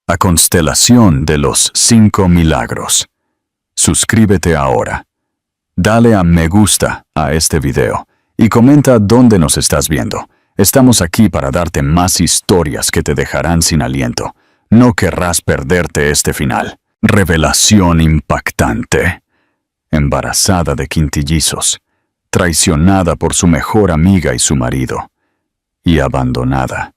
La constelación de los 5 milagros. Suscríbete ahora. Dale a me gusta a este video y comenta dónde nos estás viendo. Estamos aquí para darte más historias que te dejarán sin aliento. No querrás perderte este final. Revelación impactante. Embarazada de quintillizos, traicionada por su mejor amiga y su marido, y abandonada.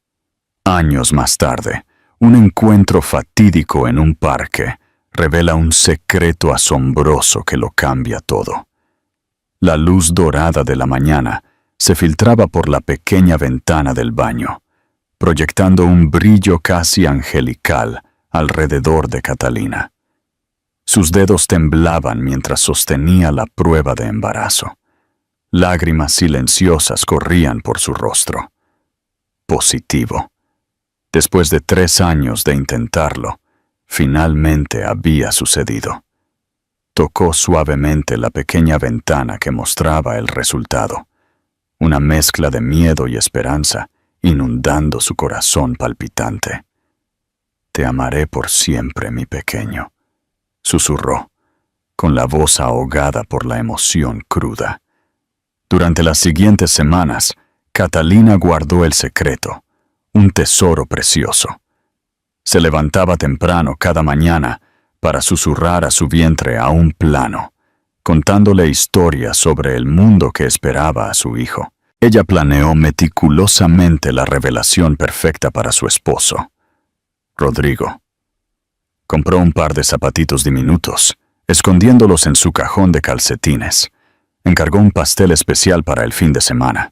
Años más tarde, un encuentro fatídico en un parque revela un secreto asombroso que lo cambia todo. La luz dorada de la mañana se filtraba por la pequeña ventana del baño, proyectando un brillo casi angelical alrededor de Catalina. Sus dedos temblaban mientras sostenía la prueba de embarazo. Lágrimas silenciosas corrían por su rostro. Positivo. Después de 3 años de intentarlo, finalmente había sucedido. Tocó suavemente la pequeña ventana que mostraba el resultado. Una mezcla de miedo y esperanza inundando su corazón palpitante. «Te amaré por siempre, mi pequeño», susurró, con la voz ahogada por la emoción cruda. Durante las siguientes semanas, Catalina guardó el secreto, un tesoro precioso. Se levantaba temprano cada mañana para susurrar a su vientre a un plano, contándole historias sobre el mundo que esperaba a su hijo. Ella planeó meticulosamente la revelación perfecta para su esposo, Rodrigo. Compró un par de zapatitos diminutos, escondiéndolos en su cajón de calcetines. Encargó un pastel especial para el fin de semana.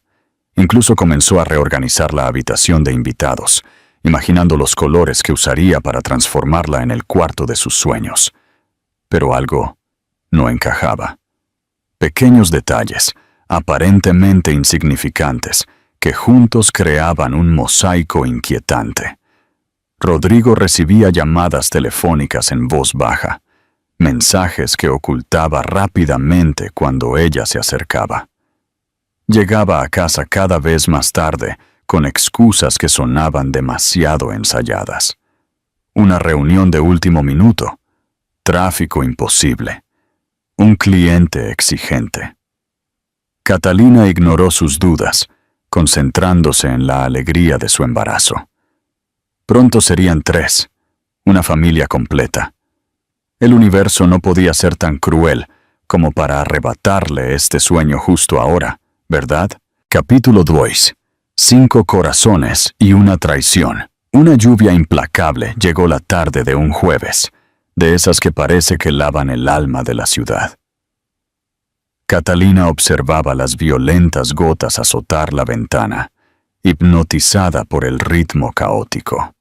Incluso comenzó a reorganizar la habitación de invitados, imaginando los colores que usaría para transformarla en el cuarto de sus sueños. Pero algo no encajaba. Pequeños detalles, aparentemente insignificantes, que juntos creaban un mosaico inquietante. Rodrigo recibía llamadas telefónicas en voz baja, mensajes que ocultaba rápidamente cuando ella se acercaba. Llegaba a casa cada vez más tarde, con excusas que sonaban demasiado ensayadas. Una reunión de último minuto, tráfico imposible, un cliente exigente. Catalina ignoró sus dudas, concentrándose en la alegría de su embarazo. Pronto serían 3, una familia completa. El universo no podía ser tan cruel como para arrebatarle este sueño justo ahora, ¿verdad? Capítulo 2. 5 corazones y una traición. Una lluvia implacable llegó la tarde de un jueves, de esas que parece que lavan el alma de la ciudad. Catalina observaba las violentas gotas azotar la ventana, hipnotizada por el ritmo caótico.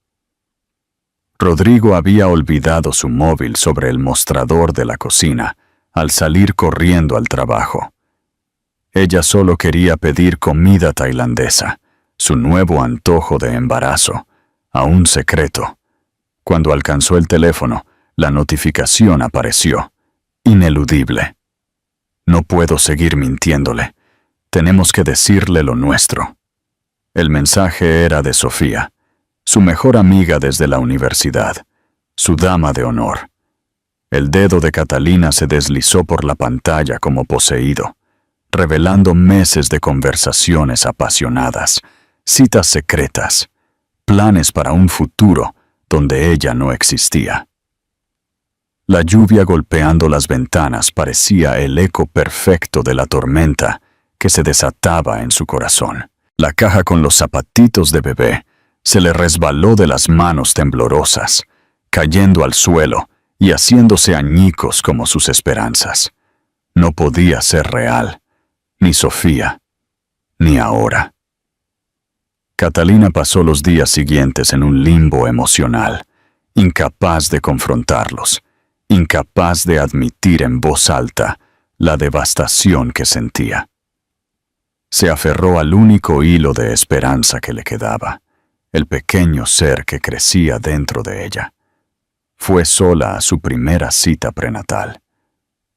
Rodrigo había olvidado su móvil sobre el mostrador de la cocina al salir corriendo al trabajo. Ella solo quería pedir comida tailandesa, su nuevo antojo de embarazo, aún secreto. Cuando alcanzó el teléfono, la notificación apareció, ineludible. «No puedo seguir mintiéndole. Tenemos que decirle lo nuestro». El mensaje era de Sofía, su mejor amiga desde la universidad, su dama de honor. El dedo de Catalina se deslizó por la pantalla como poseído, revelando meses de conversaciones apasionadas, citas secretas, planes para un futuro donde ella no existía. La lluvia golpeando las ventanas parecía el eco perfecto de la tormenta que se desataba en su corazón. La caja con los zapatitos de bebé se le resbaló de las manos temblorosas, cayendo al suelo y haciéndose añicos como sus esperanzas. No podía ser real, ni Sofía, ni ahora. Catalina pasó los días siguientes en un limbo emocional, incapaz de confrontarlos, incapaz de admitir en voz alta la devastación que sentía. Se aferró al único hilo de esperanza que le quedaba, el pequeño ser que crecía dentro de ella. Fue sola a su primera cita prenatal.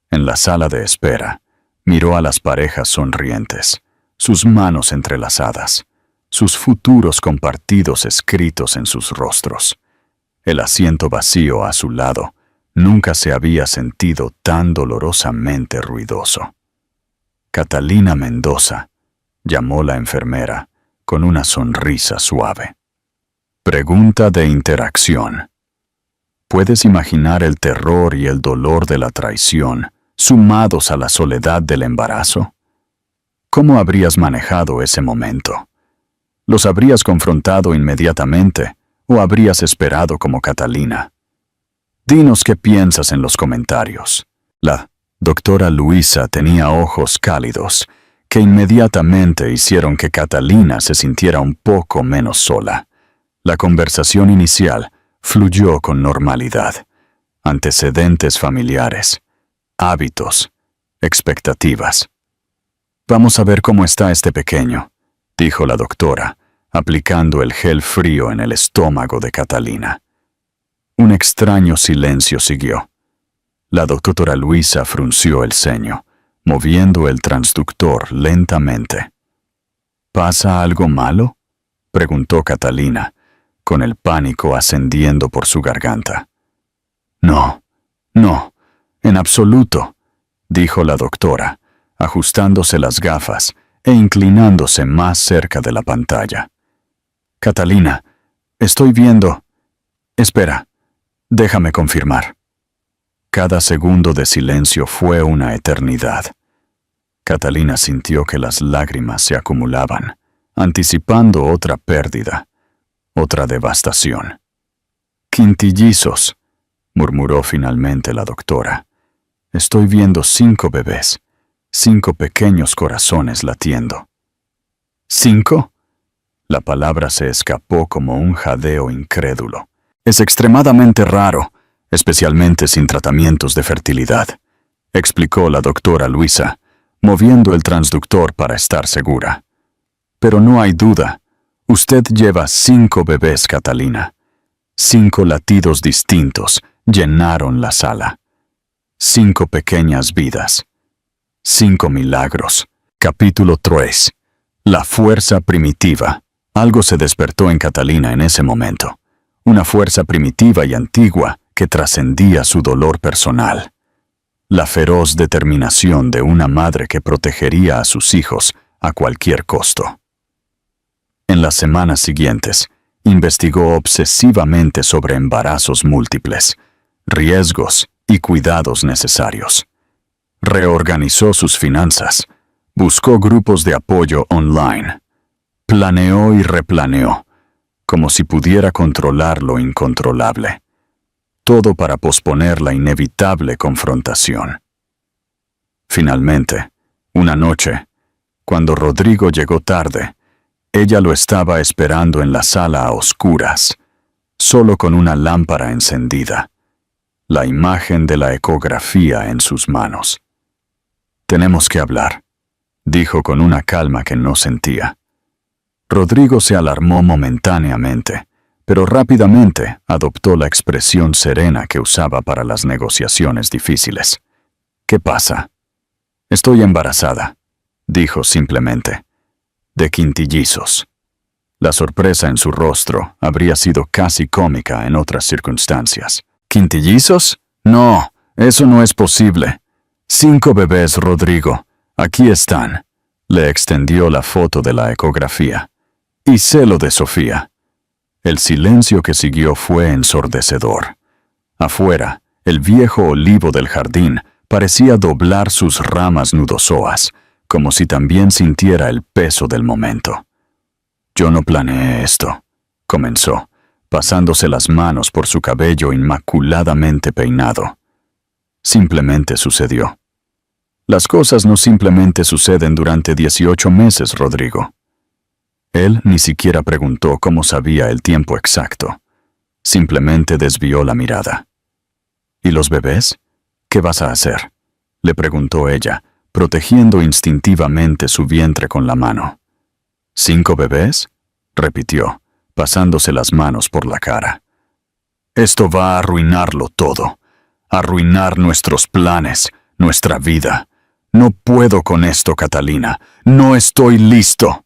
En la sala de espera, miró a las parejas sonrientes, sus manos entrelazadas, sus futuros compartidos escritos en sus rostros. el asiento vacío a su lado. Nunca se había sentido tan dolorosamente ruidoso. Catalina Mendoza, llamó la enfermera, con una sonrisa suave. Pregunta de interacción. ¿Puedes imaginar el terror y el dolor de la traición, sumados a la soledad del embarazo? ¿Cómo habrías manejado ese momento? ¿Los habrías confrontado inmediatamente o habrías esperado como Catalina? Dinos qué piensas en los comentarios. La doctora Luisa tenía ojos cálidos que inmediatamente hicieron que Catalina se sintiera un poco menos sola. La conversación inicial fluyó con normalidad. Antecedentes familiares, hábitos, expectativas. Vamos a ver cómo está este pequeño, dijo la doctora, aplicando el gel frío en el estómago de Catalina. Un extraño silencio siguió. La doctora Luisa frunció el ceño, moviendo el transductor lentamente. ¿Pasa algo malo?, preguntó Catalina, con el pánico ascendiendo por su garganta. No, en absoluto, dijo la doctora, ajustándose las gafas e inclinándose más cerca de la pantalla. Catalina, estoy viendo. Espera, déjame confirmar. Cada segundo de silencio fue una eternidad. Catalina sintió que las lágrimas se acumulaban, anticipando otra pérdida, otra devastación. Quintillizos, murmuró finalmente la doctora. Estoy viendo 5 bebés, 5 pequeños corazones latiendo. ¿5? La palabra se escapó como un jadeo incrédulo. Es extremadamente raro, especialmente sin tratamientos de fertilidad, explicó la doctora Luisa, moviendo el transductor para estar segura. Pero no hay duda, usted lleva 5 bebés, Catalina. 5 latidos distintos llenaron la sala. 5 pequeñas vidas. 5 milagros. Capítulo 3. La fuerza primitiva. Algo se despertó en Catalina en ese momento. Una fuerza primitiva y antigua que trascendía su dolor personal. La feroz determinación de una madre que protegería a sus hijos a cualquier costo. En las semanas siguientes, investigó obsesivamente sobre embarazos múltiples, riesgos y cuidados necesarios. Reorganizó sus finanzas, buscó grupos de apoyo online, planeó y replaneó, como si pudiera controlar lo incontrolable. Todo para posponer la inevitable confrontación. Finalmente, una noche, cuando Rodrigo llegó tarde, ella lo estaba esperando en la sala a oscuras, solo con una lámpara encendida, la imagen de la ecografía en sus manos. Tenemos que hablar, dijo con una calma que no sentía. Rodrigo se alarmó momentáneamente, pero rápidamente adoptó la expresión serena que usaba para las negociaciones difíciles. ¿Qué pasa? Estoy embarazada, dijo simplemente. De quintillizos. La sorpresa en su rostro habría sido casi cómica en otras circunstancias. ¿Quintillizos? No, eso no es posible. 5 bebés, Rodrigo. Aquí están. Le extendió la foto de la ecografía. Y sé lo de Sofía. El silencio que siguió fue ensordecedor. Afuera, el viejo olivo del jardín parecía doblar sus ramas nudosoas, como si también sintiera el peso del momento. Yo no planeé esto, comenzó, pasándose las manos por su cabello inmaculadamente peinado. Simplemente sucedió. Las cosas no simplemente suceden durante 18 meses, Rodrigo. Él ni siquiera preguntó cómo sabía el tiempo exacto. Simplemente desvió la mirada. ¿Y los bebés? ¿Qué vas a hacer?, le preguntó ella, protegiendo instintivamente su vientre con la mano. ¿5 bebés?, repitió, pasándose las manos por la cara. Esto va a arruinarlo todo. Arruinar nuestros planes, nuestra vida. No puedo con esto, Catalina. No estoy listo.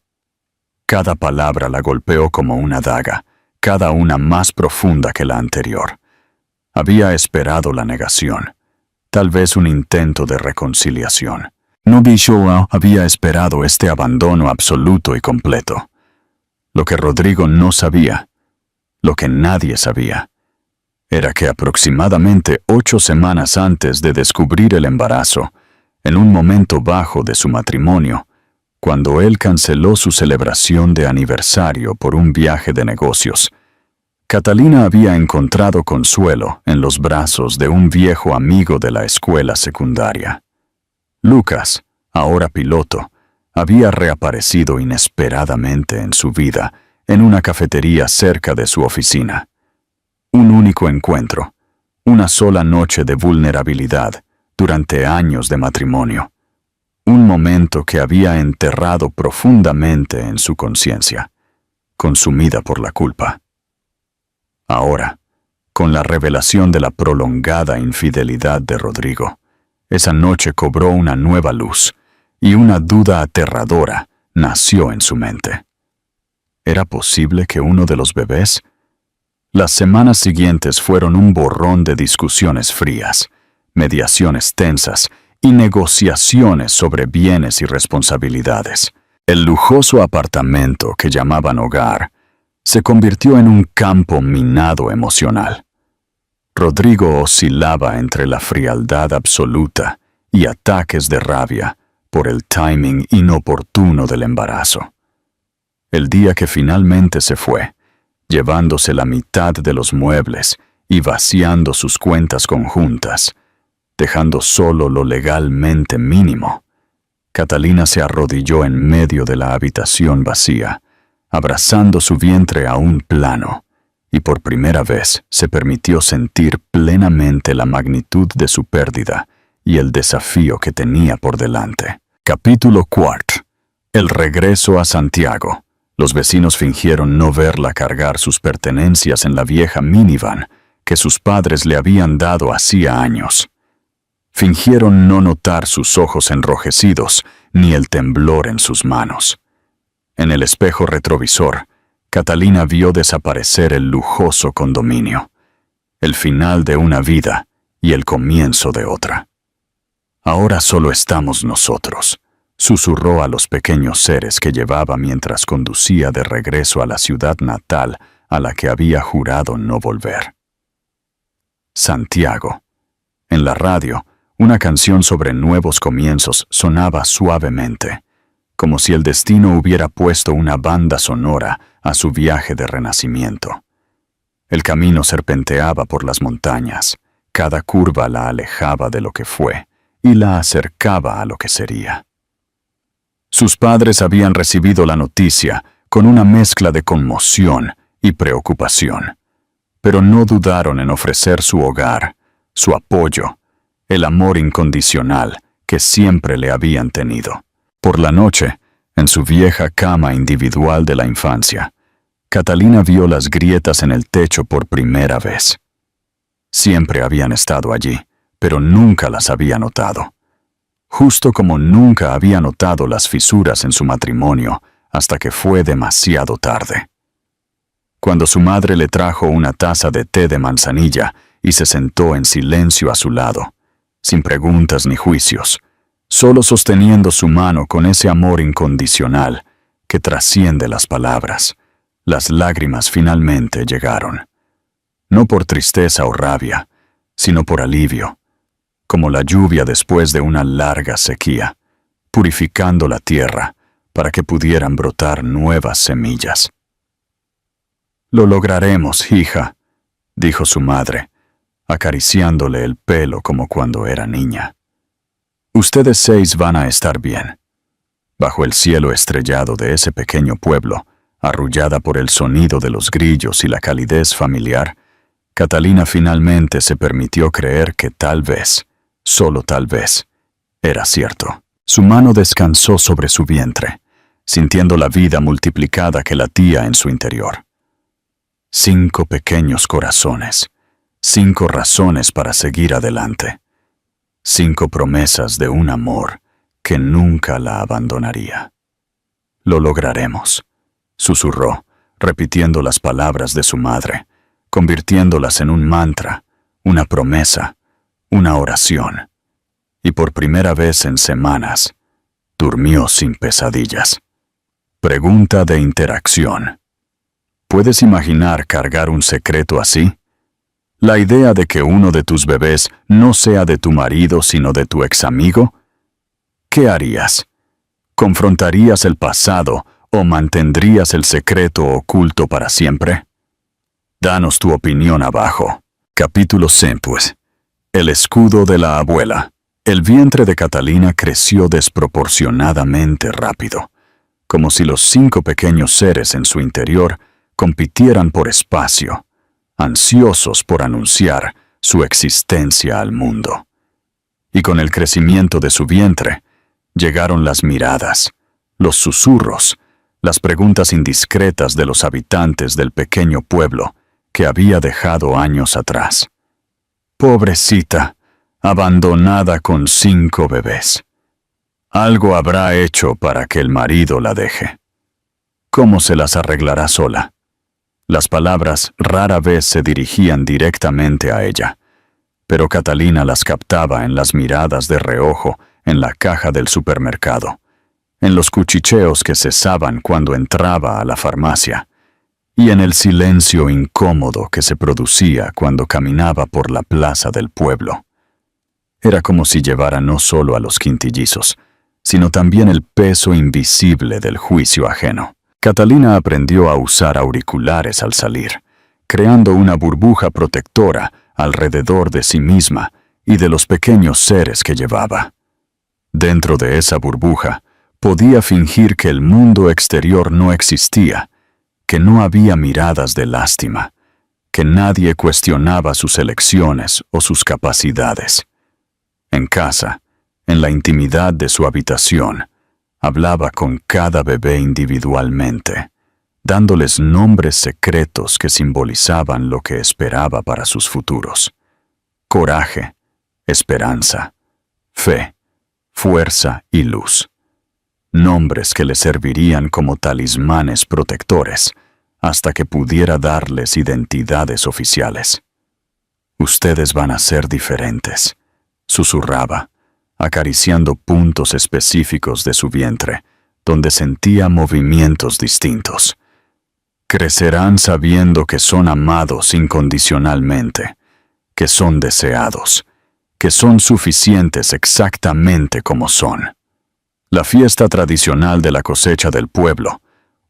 Cada palabra la golpeó como una daga, cada una más profunda que la anterior. Había esperado la negación, tal vez un intento de reconciliación. No había esperado este abandono absoluto y completo. Lo que Rodrigo no sabía, lo que nadie sabía, era que aproximadamente 8 semanas antes de descubrir el embarazo, en un momento bajo de su matrimonio, cuando él canceló su celebración de aniversario por un viaje de negocios, Catalina había encontrado consuelo en los brazos de un viejo amigo de la escuela secundaria. Lucas, ahora piloto, había reaparecido inesperadamente en su vida en una cafetería cerca de su oficina. Un único encuentro, una sola noche de vulnerabilidad durante años de matrimonio. Un momento que había enterrado profundamente en su conciencia, consumida por la culpa. Ahora, con la revelación de la prolongada infidelidad de Rodrigo, esa noche cobró una nueva luz y una duda aterradora nació en su mente. ¿Era posible que uno de los bebés? Las semanas siguientes fueron un borrón de discusiones frías, mediaciones tensas y negociaciones sobre bienes y responsabilidades. El lujoso apartamento que llamaban hogar se convirtió en un campo minado emocional. Rodrigo oscilaba entre la frialdad absoluta y ataques de rabia por el timing inoportuno del embarazo. El día que finalmente se fue, llevándose la mitad de los muebles y vaciando sus cuentas conjuntas, dejando solo lo legalmente mínimo, Catalina se arrodilló en medio de la habitación vacía, abrazando su vientre aún plano, y por primera vez se permitió sentir plenamente la magnitud de su pérdida y el desafío que tenía por delante. Capítulo 4. El regreso a Santiago. Los vecinos fingieron no verla cargar sus pertenencias en la vieja minivan que sus padres le habían dado hacía años. Fingieron no notar sus ojos enrojecidos ni el temblor en sus manos. En el espejo retrovisor, Catalina vio desaparecer el lujoso condominio, el final de una vida y el comienzo de otra. Ahora solo estamos nosotros, susurró a los pequeños seres que llevaba mientras conducía de regreso a la ciudad natal a la que había jurado no volver. Santiago. En la radio, una canción sobre nuevos comienzos sonaba suavemente, como si el destino hubiera puesto una banda sonora a su viaje de renacimiento. El camino serpenteaba por las montañas, cada curva la alejaba de lo que fue y la acercaba a lo que sería. Sus padres habían recibido la noticia con una mezcla de conmoción y preocupación, pero no dudaron en ofrecer su hogar, su apoyo, el amor incondicional que siempre le habían tenido. Por la noche, en su vieja cama individual de la infancia, Catalina vio las grietas en el techo por primera vez. Siempre habían estado allí, pero nunca las había notado. Justo como nunca había notado las fisuras en su matrimonio hasta que fue demasiado tarde. Cuando su madre le trajo una taza de té de manzanilla y se sentó en silencio a su lado, sin preguntas ni juicios, solo sosteniendo su mano con ese amor incondicional que trasciende las palabras, las lágrimas finalmente llegaron. No por tristeza o rabia, sino por alivio, como la lluvia después de una larga sequía, purificando la tierra para que pudieran brotar nuevas semillas. «Lo lograremos, hija», dijo su madre, acariciándole el pelo como cuando era niña. «Ustedes 6 van a estar bien». Bajo el cielo estrellado de ese pequeño pueblo, arrullada por el sonido de los grillos y la calidez familiar, Catalina finalmente se permitió creer que tal vez, solo tal vez, era cierto. Su mano descansó sobre su vientre, sintiendo la vida multiplicada que latía en su interior. 5 pequeños corazones, 5 razones para seguir adelante. 5 promesas de un amor que nunca la abandonaría. «Lo lograremos», susurró, repitiendo las palabras de su madre, convirtiéndolas en un mantra, una promesa, una oración. Y por primera vez en semanas, durmió sin pesadillas. Pregunta de interacción. ¿Puedes imaginar cargar un secreto así? La idea de que uno de tus bebés no sea de tu marido sino de tu ex amigo. ¿Qué harías? ¿Confrontarías el pasado o mantendrías el secreto oculto para siempre? Danos tu opinión abajo. Capítulo 6. El escudo de la abuela. El vientre de Catalina creció desproporcionadamente rápido, como si los 5 pequeños seres en su interior compitieran por espacio, ansiosos por anunciar su existencia al mundo. Y con el crecimiento de su vientre, llegaron las miradas, los susurros, las preguntas indiscretas de los habitantes del pequeño pueblo que había dejado años atrás. Pobrecita, abandonada con 5 bebés. Algo habrá hecho para que el marido la deje. ¿Cómo se las arreglará sola? Las palabras rara vez se dirigían directamente a ella, pero Catalina las captaba en las miradas de reojo en la caja del supermercado, en los cuchicheos que cesaban cuando entraba a la farmacia, y en el silencio incómodo que se producía cuando caminaba por la plaza del pueblo. Era como si llevara no solo a los quintillizos, sino también el peso invisible del juicio ajeno. Catalina aprendió a usar auriculares al salir, creando una burbuja protectora alrededor de sí misma y de los pequeños seres que llevaba. Dentro de esa burbuja, podía fingir que el mundo exterior no existía, que no había miradas de lástima, que nadie cuestionaba sus elecciones o sus capacidades. En casa, en la intimidad de su habitación, hablaba con cada bebé individualmente, dándoles nombres secretos que simbolizaban lo que esperaba para sus futuros. Coraje, esperanza, fe, fuerza y luz. Nombres que le servirían como talismanes protectores, hasta que pudiera darles identidades oficiales. Ustedes van a ser diferentes, susurraba, acariciando puntos específicos de su vientre, donde sentía movimientos distintos. Crecerán sabiendo que son amados incondicionalmente, que son deseados, que son suficientes exactamente como son. La fiesta tradicional de la cosecha del pueblo,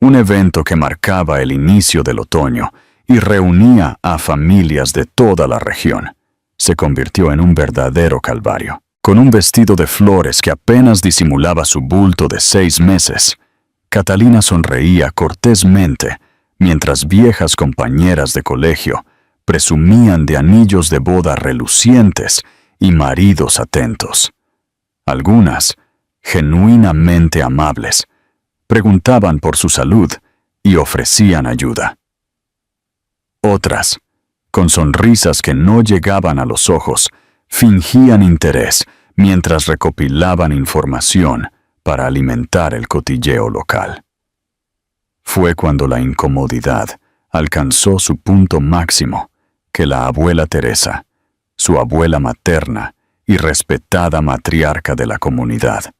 un evento que marcaba el inicio del otoño y reunía a familias de toda la región, se convirtió en un verdadero calvario. Con un vestido de flores que apenas disimulaba su bulto de 6 meses, Catalina sonreía cortésmente mientras viejas compañeras de colegio presumían de anillos de boda relucientes y maridos atentos. Algunas, genuinamente amables, preguntaban por su salud y ofrecían ayuda. Otras, con sonrisas que no llegaban a los ojos, fingían interés mientras recopilaban información para alimentar el cotilleo local. Fue cuando la incomodidad alcanzó su punto máximo que la abuela Teresa, su abuela materna y respetada matriarca de la comunidad,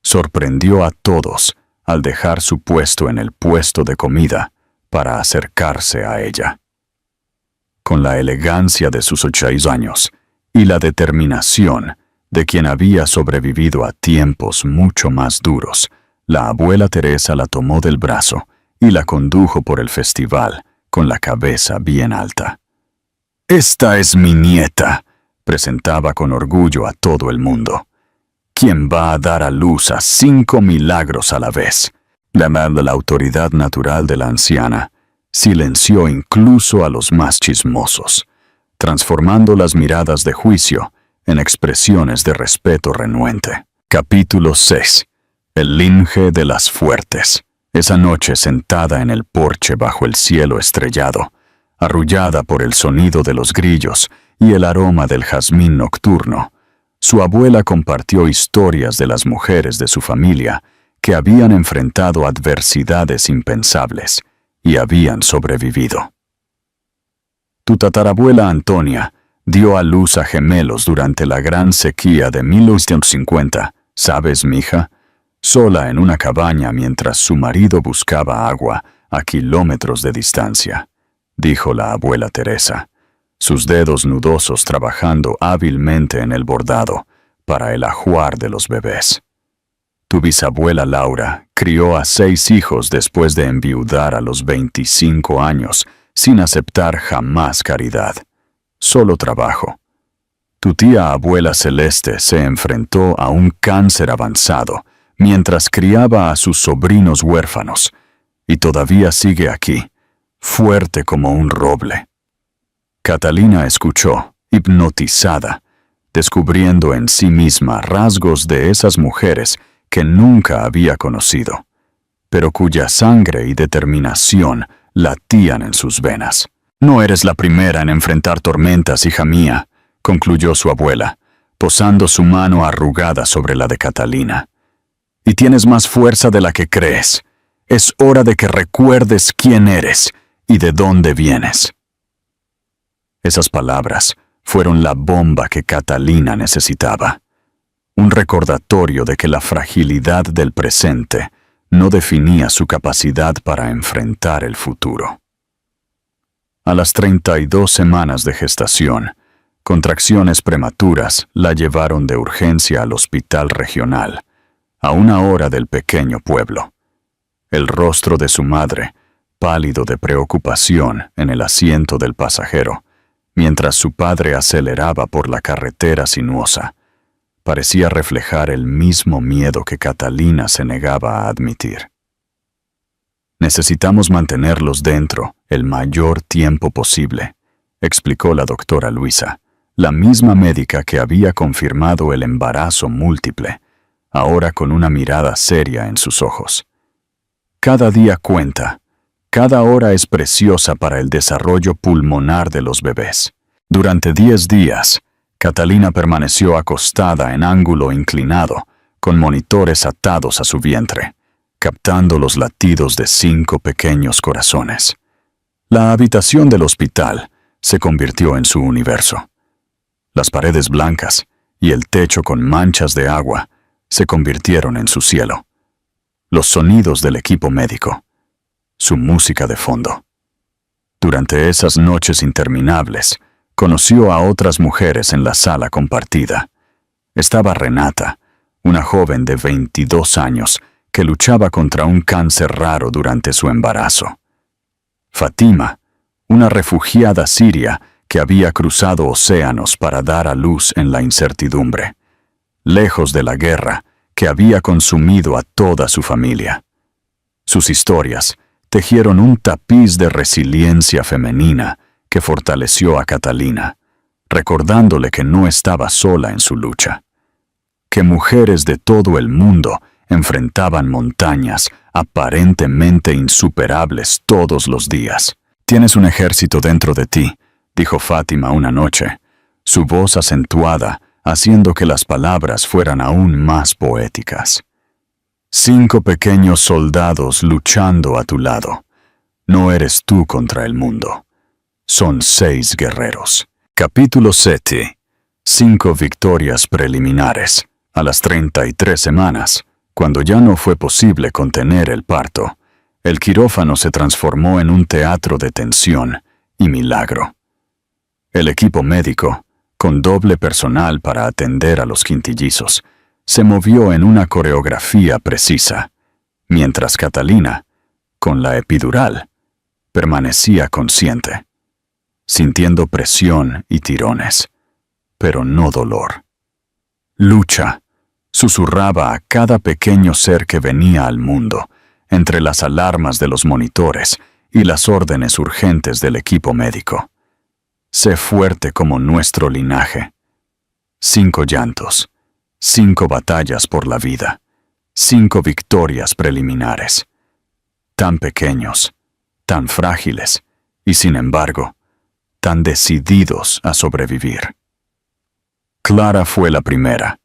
sorprendió a todos al dejar su puesto en el puesto de comida para acercarse a ella. Con la elegancia de sus 8 años y la determinación de quien había sobrevivido a tiempos mucho más duros, la abuela Teresa la tomó del brazo y la condujo por el festival con la cabeza bien alta. «Esta es mi nieta», presentaba con orgullo a todo el mundo, «quien va a dar a luz a 5 milagros a la vez». La autoridad natural de la anciana silenció incluso a los más chismosos, transformando las miradas de juicio en expresiones de respeto renuente. Capítulo 6. El linge de las fuertes. Esa noche, sentada en el porche bajo el cielo estrellado, arrullada por el sonido de los grillos y el aroma del jazmín nocturno, su abuela compartió historias de las mujeres de su familia que habían enfrentado adversidades impensables y habían sobrevivido. Tu tatarabuela Antonia dio a luz a gemelos durante la gran sequía de 1950, ¿sabes, mija? Sola en una cabaña mientras su marido buscaba agua a kilómetros de distancia, dijo la abuela Teresa, sus dedos nudosos trabajando hábilmente en el bordado para el ajuar de los bebés. Tu bisabuela Laura crió a 6 hijos después de enviudar a los 25 años, sin aceptar jamás caridad, solo trabajo. Tu tía abuela Celeste se enfrentó a un cáncer avanzado mientras criaba a sus sobrinos huérfanos, y todavía sigue aquí, fuerte como un roble. Catalina escuchó, hipnotizada, descubriendo en sí misma rasgos de esas mujeres que nunca había conocido, pero cuya sangre y determinación latían en sus venas. No eres la primera en enfrentar tormentas, hija mía, concluyó su abuela, posando su mano arrugada sobre la de Catalina. Y tienes más fuerza de la que crees. Es hora de que recuerdes quién eres y de dónde vienes. Esas palabras fueron la bomba que Catalina necesitaba. Un recordatorio de que la fragilidad del presente no definía su capacidad para enfrentar el futuro. A las 32 semanas de gestación, contracciones prematuras la llevaron de urgencia al hospital regional, a 1 hora del pequeño pueblo. El rostro de su madre, pálido de preocupación en el asiento del pasajero, mientras su padre aceleraba por la carretera sinuosa, parecía reflejar el mismo miedo que Catalina se negaba a admitir. Necesitamos mantenerlos dentro el mayor tiempo posible, explicó la doctora Luisa, la misma médica que había confirmado el embarazo múltiple, ahora con una mirada seria en sus ojos. Cada día cuenta, cada hora es preciosa para el desarrollo pulmonar de los bebés. Durante 10 días, Catalina permaneció acostada en ángulo inclinado, con monitores atados a su vientre, captando los latidos de 5 pequeños corazones. La habitación del hospital se convirtió en su universo. Las paredes blancas y el techo con manchas de agua se convirtieron en su cielo. Los sonidos del equipo médico, su música de fondo. Durante esas noches interminables, conoció a otras mujeres en la sala compartida. Estaba Renata, una joven de 22 años que luchaba contra un cáncer raro durante su embarazo. Fatima, una refugiada siria que había cruzado océanos para dar a luz en la incertidumbre, lejos de la guerra que había consumido a toda su familia. Sus historias tejieron un tapiz de resiliencia femenina que fortaleció a Catalina, recordándole que no estaba sola en su lucha, que mujeres de todo el mundo enfrentaban montañas aparentemente insuperables todos los días. Tienes un ejército dentro de ti, dijo Fátima una noche, su voz acentuada, haciendo que las palabras fueran aún más poéticas. 5 pequeños soldados luchando a tu lado. No eres tú contra el mundo. Son 6 guerreros. Capítulo 7. 5 victorias preliminares. A las 33 semanas, cuando ya no fue posible contener el parto, el quirófano se transformó en un teatro de tensión y milagro. El equipo médico, con doble personal para atender a los quintillizos, se movió en una coreografía precisa, mientras Catalina, con la epidural, permanecía consciente, sintiendo presión y tirones, pero no dolor. Lucha, susurraba a cada pequeño ser que venía al mundo, entre las alarmas de los monitores y las órdenes urgentes del equipo médico. Sé fuerte como nuestro linaje. 5 llantos, 5 batallas por la vida, 5 victorias preliminares. Tan pequeños, tan frágiles, y sin embargo, tan decididos a sobrevivir. Clara fue la primera.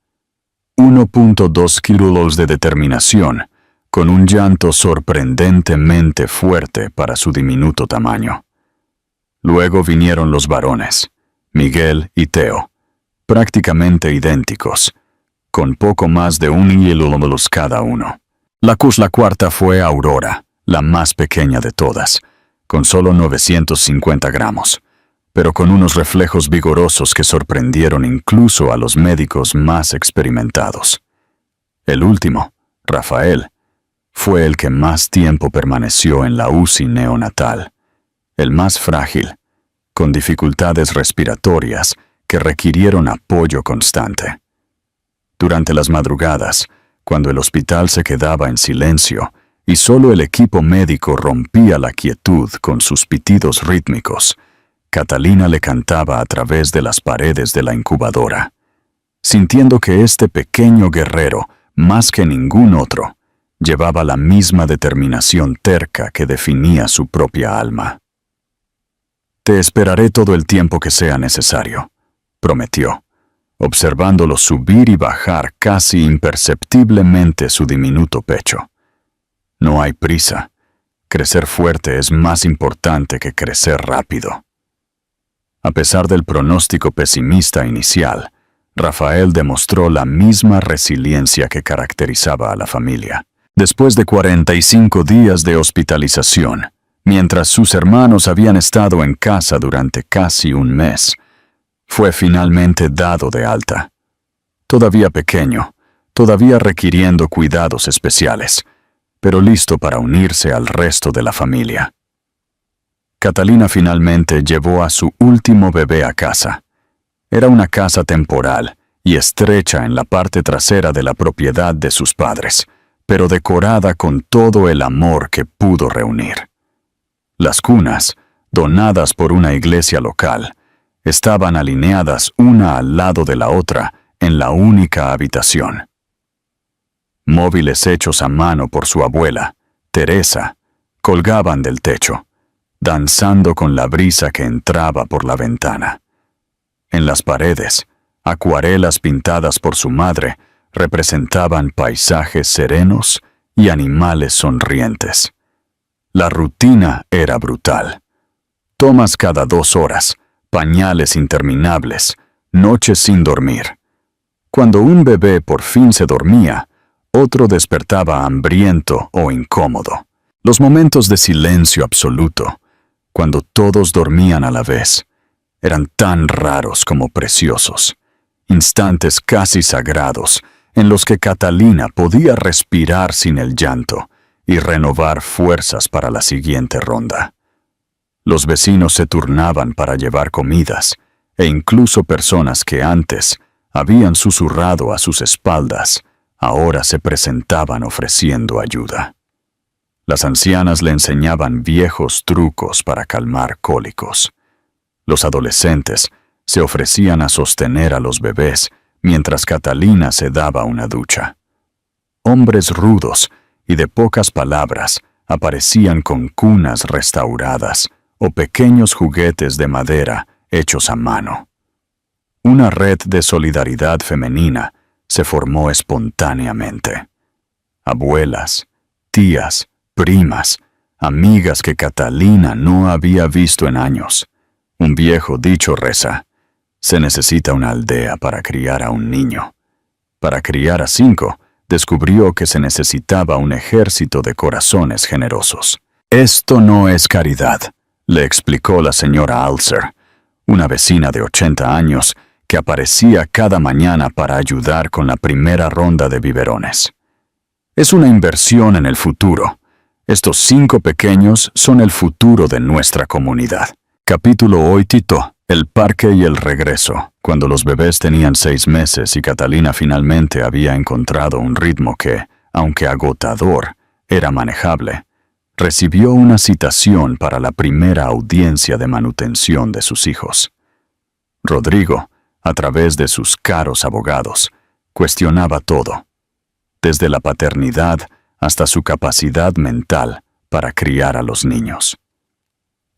1.2 kilos de determinación, con un llanto sorprendentemente fuerte para su diminuto tamaño. Luego vinieron los varones, Miguel y Teo, prácticamente idénticos, con poco más de 1 kilo cada uno. La cuarta fue Aurora, la más pequeña de todas, con solo 950 gramos, pero con unos reflejos vigorosos que sorprendieron incluso a los médicos más experimentados. El último, Rafael, fue el que más tiempo permaneció en la UCI neonatal, el más frágil, con dificultades respiratorias que requirieron apoyo constante. Durante las madrugadas, cuando el hospital se quedaba en silencio y solo el equipo médico rompía la quietud con sus pitidos rítmicos, Catalina le cantaba a través de las paredes de la incubadora, sintiendo que este pequeño guerrero, más que ningún otro, llevaba la misma determinación terca que definía su propia alma. «Te esperaré todo el tiempo que sea necesario», prometió, observándolo subir y bajar casi imperceptiblemente su diminuto pecho. «No hay prisa. Crecer fuerte es más importante que crecer rápido». A pesar del pronóstico pesimista inicial, Rafael demostró la misma resiliencia que caracterizaba a la familia. Después de 45 días de hospitalización, mientras sus hermanos habían estado en casa durante casi un mes, fue finalmente dado de alta. Todavía pequeño, todavía requiriendo cuidados especiales, pero listo para unirse al resto de la familia. Catalina finalmente llevó a su último bebé a casa. Era una casa temporal y estrecha en la parte trasera de la propiedad de sus padres, pero decorada con todo el amor que pudo reunir. Las cunas, donadas por una iglesia local, estaban alineadas una al lado de la otra en la única habitación. Móviles hechos a mano por su abuela, Teresa, colgaban del techo, danzando con la brisa que entraba por la ventana. En las paredes, acuarelas pintadas por su madre representaban paisajes serenos y animales sonrientes. La rutina era brutal. Tomas cada 2 horas, pañales interminables, noches sin dormir. Cuando un bebé por fin se dormía, otro despertaba hambriento o incómodo. Los momentos de silencio absoluto, cuando todos dormían a la vez, eran tan raros como preciosos, instantes casi sagrados en los que Catalina podía respirar sin el llanto y renovar fuerzas para la siguiente ronda. Los vecinos se turnaban para llevar comidas, e incluso personas que antes habían susurrado a sus espaldas, ahora se presentaban ofreciendo ayuda. Las ancianas le enseñaban viejos trucos para calmar cólicos. Los adolescentes se ofrecían a sostener a los bebés mientras Catalina se daba una ducha. Hombres rudos y de pocas palabras aparecían con cunas restauradas o pequeños juguetes de madera hechos a mano. Una red de solidaridad femenina se formó espontáneamente. Abuelas, tías, primas, amigas que Catalina no había visto en años. Un viejo dicho reza: se necesita una aldea para criar a un niño. Para criar a 5, descubrió que se necesitaba un ejército de corazones generosos. «Esto no es caridad», le explicó la señora Alser, una vecina de 80 años que aparecía cada mañana para ayudar con la primera ronda de biberones. «Es una inversión en el futuro. Estos 5 pequeños son el futuro de nuestra comunidad». Capítulo 8. El parque y el regreso. Cuando los bebés tenían 6 meses y Catalina finalmente había encontrado un ritmo que, aunque agotador, era manejable, recibió una citación para la primera audiencia de manutención de sus hijos. Rodrigo, a través de sus caros abogados, cuestionaba todo, desde la paternidad hasta su capacidad mental para criar a los niños.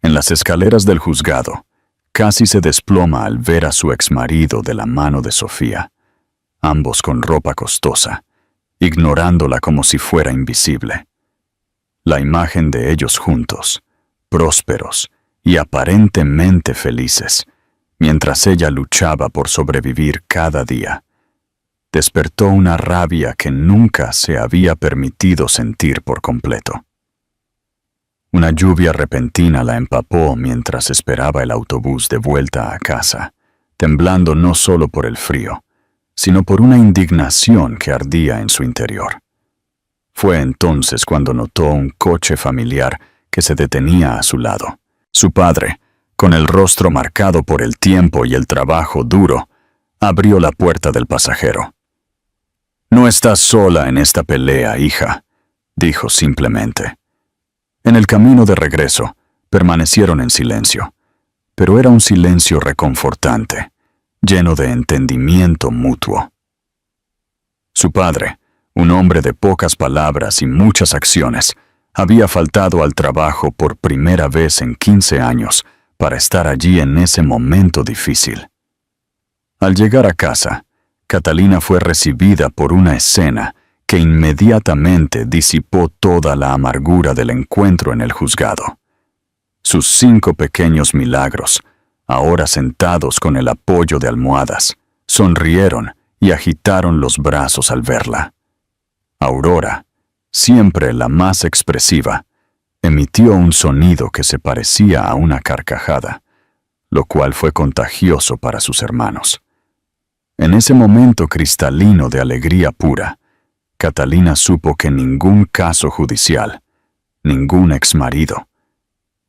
En las escaleras del juzgado, casi se desploma al ver a su exmarido de la mano de Sofía, ambos con ropa costosa, ignorándola como si fuera invisible. La imagen de ellos juntos, prósperos y aparentemente felices, mientras ella luchaba por sobrevivir cada día, despertó una rabia que nunca se había permitido sentir por completo. Una lluvia repentina la empapó mientras esperaba el autobús de vuelta a casa, temblando no solo por el frío, sino por una indignación que ardía en su interior. Fue entonces cuando notó un coche familiar que se detenía a su lado. Su padre, con el rostro marcado por el tiempo y el trabajo duro, abrió la puerta del pasajero. «No estás sola en esta pelea, hija», dijo simplemente. En el camino de regreso, permanecieron en silencio, pero era un silencio reconfortante, lleno de entendimiento mutuo. Su padre, un hombre de pocas palabras y muchas acciones, había faltado al trabajo por primera vez en 15 años para estar allí en ese momento difícil. Al llegar a casa, Catalina fue recibida por una escena que inmediatamente disipó toda la amargura del encuentro en el juzgado. Sus 5 pequeños milagros, ahora sentados con el apoyo de almohadas, sonrieron y agitaron los brazos al verla. Aurora, siempre la más expresiva, emitió un sonido que se parecía a una carcajada, lo cual fue contagioso para sus hermanos. En ese momento cristalino de alegría pura, Catalina supo que ningún caso judicial, ningún exmarido,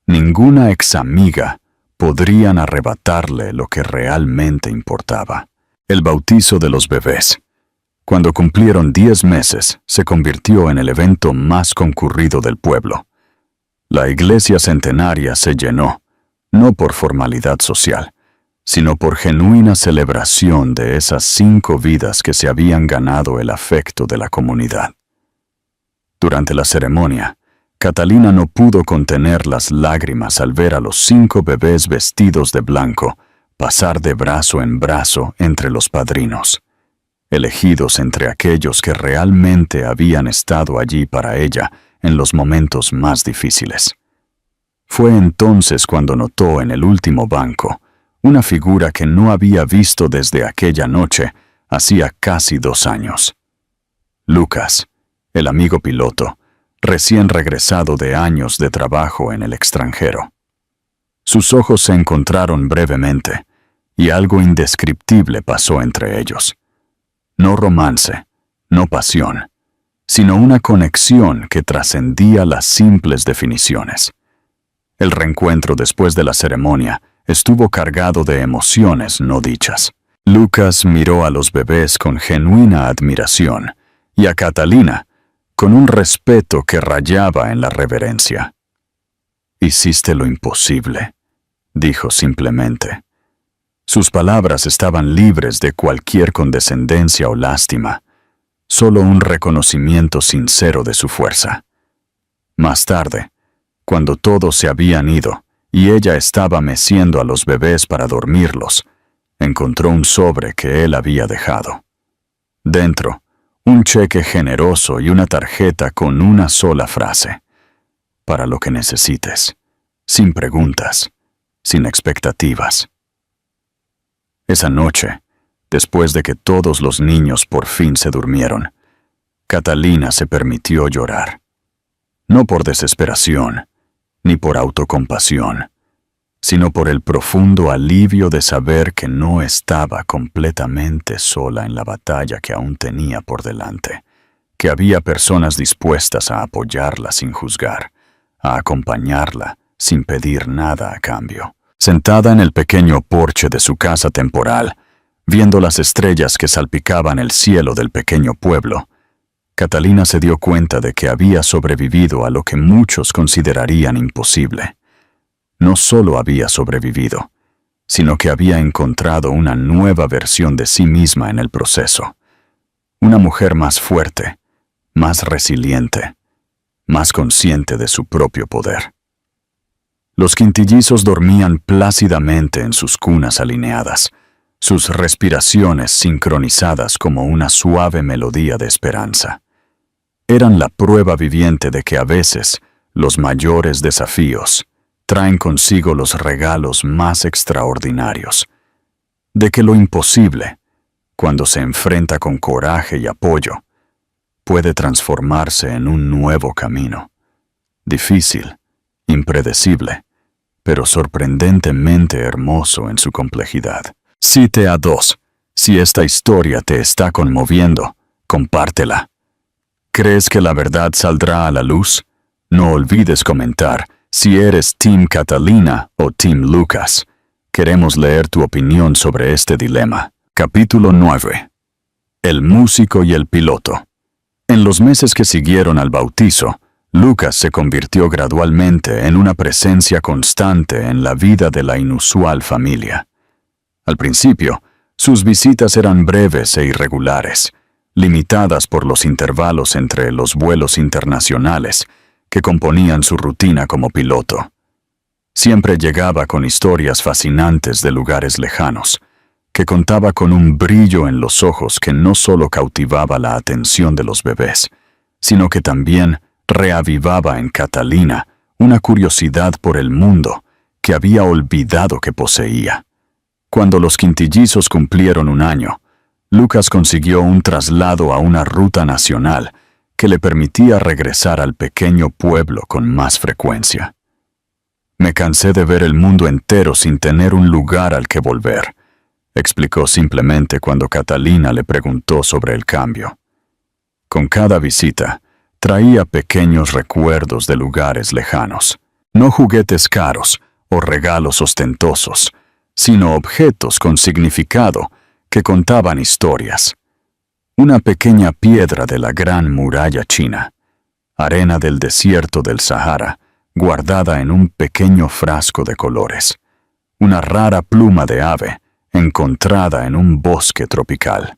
ninguna examiga podrían arrebatarle lo que realmente importaba: el bautizo de los bebés. Cuando cumplieron 10 meses, se convirtió en el evento más concurrido del pueblo. La iglesia centenaria se llenó, no por formalidad social, sino por genuina celebración de esas 5 vidas que se habían ganado el afecto de la comunidad. Durante la ceremonia, Catalina no pudo contener las lágrimas al ver a los 5 bebés vestidos de blanco pasar de brazo en brazo entre los padrinos, elegidos entre aquellos que realmente habían estado allí para ella en los momentos más difíciles. Fue entonces cuando notó en el último banco una figura que no había visto desde aquella noche hacía casi 2 años. Lucas, el amigo piloto, recién regresado de años de trabajo en el extranjero. Sus ojos se encontraron brevemente, y algo indescriptible pasó entre ellos. No romance, no pasión, sino una conexión que trascendía las simples definiciones. El reencuentro después de la ceremonia estuvo cargado de emociones no dichas. Lucas miró a los bebés con genuina admiración y a Catalina con un respeto que rayaba en la reverencia. «Hiciste lo imposible», dijo simplemente. Sus palabras estaban libres de cualquier condescendencia o lástima, solo un reconocimiento sincero de su fuerza. Más tarde, cuando todos se habían ido y ella estaba meciendo a los bebés para dormirlos, encontró un sobre que él había dejado. Dentro, un cheque generoso y una tarjeta con una sola frase: «Para lo que necesites, sin preguntas, sin expectativas». Esa noche, después de que todos los niños por fin se durmieron, Catalina se permitió llorar. No por desesperación, ni por autocompasión, sino por el profundo alivio de saber que no estaba completamente sola en la batalla que aún tenía por delante, que había personas dispuestas a apoyarla sin juzgar, a acompañarla sin pedir nada a cambio. Sentada en el pequeño porche de su casa temporal, viendo las estrellas que salpicaban el cielo del pequeño pueblo, Catalina se dio cuenta de que había sobrevivido a lo que muchos considerarían imposible. No solo había sobrevivido, sino que había encontrado una nueva versión de sí misma en el proceso. Una mujer más fuerte, más resiliente, más consciente de su propio poder. Los quintillizos dormían plácidamente en sus cunas alineadas, sus respiraciones sincronizadas como una suave melodía de esperanza. Eran la prueba viviente de que a veces los mayores desafíos traen consigo los regalos más extraordinarios, de que lo imposible, cuando se enfrenta con coraje y apoyo, puede transformarse en un nuevo camino. Difícil, impredecible, pero sorprendentemente hermoso en su complejidad. Cite a 2. Si esta historia te está conmoviendo, compártela. ¿Crees que la verdad saldrá a la luz? No olvides comentar si eres Team Catalina o Team Lucas. Queremos leer tu opinión sobre este dilema. Capítulo 9. El músico y el piloto. En los meses que siguieron al bautizo, Lucas se convirtió gradualmente en una presencia constante en la vida de la inusual familia. Al principio, sus visitas eran breves e irregulares, limitadas por los intervalos entre los vuelos internacionales que componían su rutina como piloto. Siempre llegaba con historias fascinantes de lugares lejanos, que contaba con un brillo en los ojos que no solo cautivaba la atención de los bebés, sino que también reavivaba en Catalina una curiosidad por el mundo que había olvidado que poseía. Cuando los quintillizos cumplieron 1 año, Lucas consiguió un traslado a una ruta nacional que le permitía regresar al pequeño pueblo con más frecuencia. Me cansé de ver el mundo entero sin tener un lugar al que volver, explicó simplemente cuando Catalina le preguntó sobre el cambio. Con cada visita, traía pequeños recuerdos de lugares lejanos, no juguetes caros o regalos ostentosos, sino objetos con significado que contaban historias. Una pequeña piedra de la Gran Muralla China, arena del desierto del Sahara, guardada en un pequeño frasco de colores, una rara pluma de ave encontrada en un bosque tropical.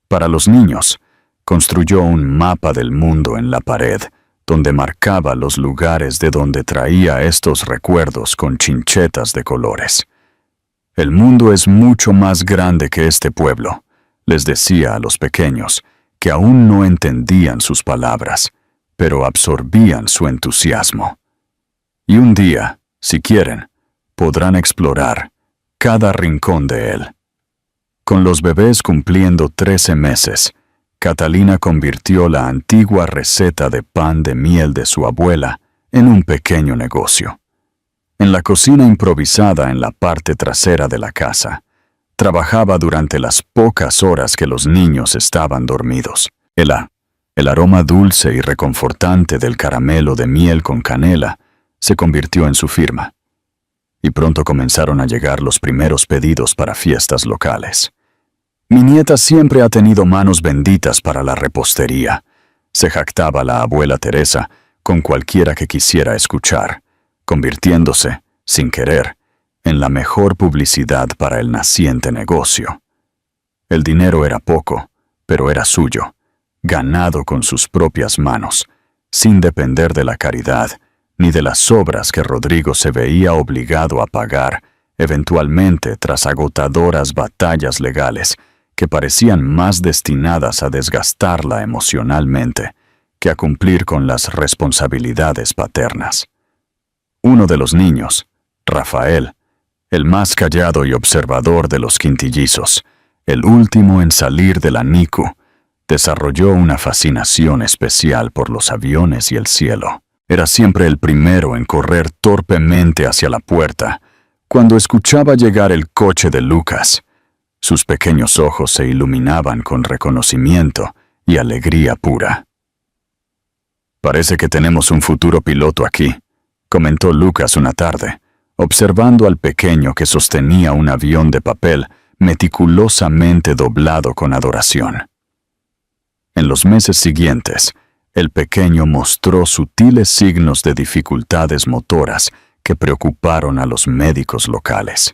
Para los niños, construyó un mapa del mundo en la pared, donde marcaba los lugares de donde traía estos recuerdos con chinchetas de colores. El mundo es mucho más grande que este pueblo, les decía a los pequeños, que aún no entendían sus palabras, pero absorbían su entusiasmo. Y un día, si quieren, podrán explorar cada rincón de él. Con los bebés cumpliendo 13 meses, Catalina convirtió la antigua receta de pan de miel de su abuela en un pequeño negocio. En la cocina improvisada en la parte trasera de la casa, trabajaba durante las pocas horas que los niños estaban dormidos. El aroma dulce y reconfortante del caramelo de miel con canela se convirtió en su firma, y pronto comenzaron a llegar los primeros pedidos para fiestas locales. Mi nieta siempre ha tenido manos benditas para la repostería, se jactaba la abuela Teresa con cualquiera que quisiera escuchar, convirtiéndose, sin querer, en la mejor publicidad para el naciente negocio. El dinero era poco, pero era suyo, ganado con sus propias manos, sin depender de la caridad ni de las obras que Rodrigo se veía obligado a pagar, eventualmente tras agotadoras batallas legales que parecían más destinadas a desgastarla emocionalmente que a cumplir con las responsabilidades paternas. Uno de los niños, Rafael, el más callado y observador de los quintillizos, el último en salir de la NICU, desarrolló una fascinación especial por los aviones y el cielo. Era siempre el primero en correr torpemente hacia la puerta cuando escuchaba llegar el coche de Lucas. Sus pequeños ojos se iluminaban con reconocimiento y alegría pura. «Parece que tenemos un futuro piloto aquí», comentó Lucas una tarde, observando al pequeño que sostenía un avión de papel meticulosamente doblado con adoración. En los meses siguientes, el pequeño mostró sutiles signos de dificultades motoras que preocuparon a los médicos locales.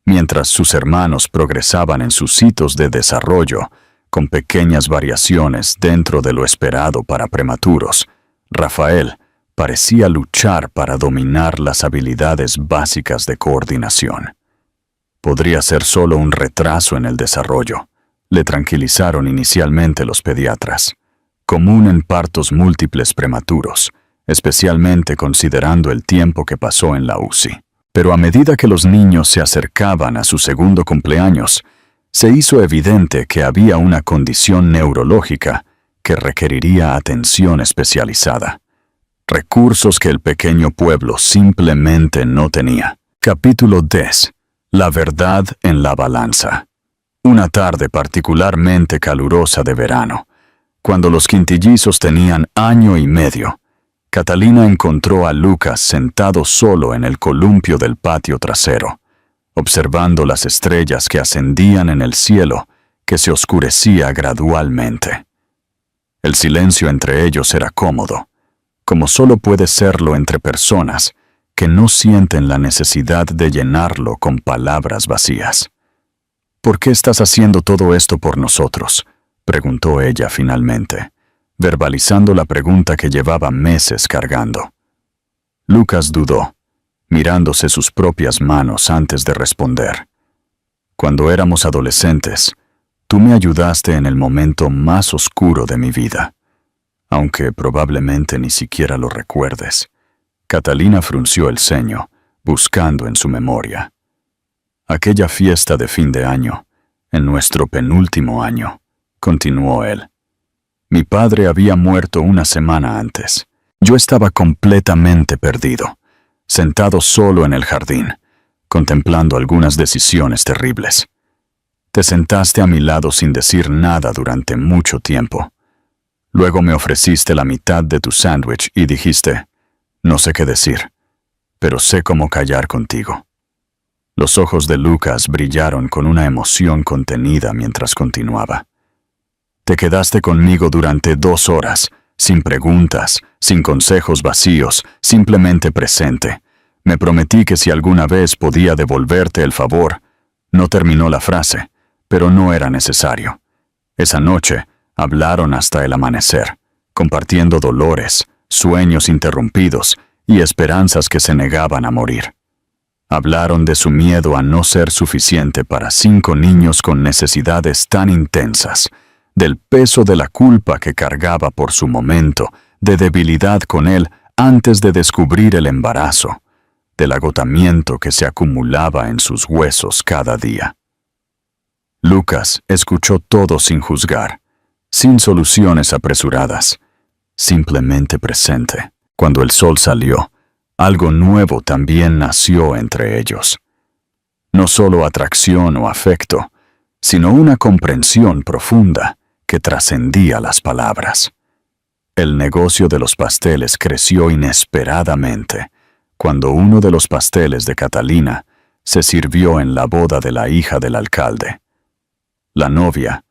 Mientras sus hermanos progresaban en sus hitos de desarrollo, con pequeñas variaciones dentro de lo esperado para prematuros, Rafael parecía luchar para dominar las habilidades básicas de coordinación. Podría ser solo un retraso en el desarrollo, le tranquilizaron inicialmente los pediatras. Común en partos múltiples prematuros, especialmente considerando el tiempo que pasó en la UCI. Pero a medida que los niños se acercaban a su segundo cumpleaños, se hizo evidente que había una condición neurológica que requeriría atención especializada. Recursos que el pequeño pueblo simplemente no tenía. Capítulo 10. La verdad en la balanza. Una tarde particularmente calurosa de verano, cuando los quintillizos tenían 1 año y medio, Catalina encontró a Lucas sentado solo en el columpio del patio trasero, observando las estrellas que ascendían en el cielo, que se oscurecía gradualmente. El silencio entre ellos era cómodo, como solo puede serlo entre personas que no sienten la necesidad de llenarlo con palabras vacías. «¿Por qué estás haciendo todo esto por nosotros?», preguntó ella finalmente, verbalizando la pregunta que llevaba meses cargando. Lucas dudó, mirándose sus propias manos antes de responder. «Cuando éramos adolescentes, tú me ayudaste en el momento más oscuro de mi vida, aunque probablemente ni siquiera lo recuerdes». Catalina frunció el ceño, buscando en su memoria. «Aquella fiesta de fin de año, en nuestro penúltimo año», continuó él. «Mi padre había muerto una semana antes. Yo estaba completamente perdido, sentado solo en el jardín, contemplando algunas decisiones terribles. Te sentaste a mi lado sin decir nada durante mucho tiempo. Luego me ofreciste la mitad de tu sándwich y dijiste, no sé qué decir, pero sé cómo callar contigo». Los ojos de Lucas brillaron con una emoción contenida mientras continuaba. «Te quedaste conmigo durante 2 horas, sin preguntas, sin consejos vacíos, simplemente presente. Me prometí que si alguna vez podía devolverte el favor». No terminó la frase, pero no era necesario. Esa noche hablaron hasta el amanecer, compartiendo dolores, sueños interrumpidos y esperanzas que se negaban a morir. Hablaron de su miedo a no ser suficiente para 5 niños con necesidades tan intensas, del peso de la culpa que cargaba por su momento de debilidad con él antes de descubrir el embarazo, del agotamiento que se acumulaba en sus huesos cada día. Lucas escuchó todo sin juzgar, sin soluciones apresuradas, simplemente presente. Cuando el sol salió, algo nuevo también nació entre ellos. No solo atracción o afecto, sino una comprensión profunda que trascendía las palabras. El negocio de los pasteles creció inesperadamente cuando uno de los pasteles de Catalina se sirvió en la boda de la hija del alcalde. La novia,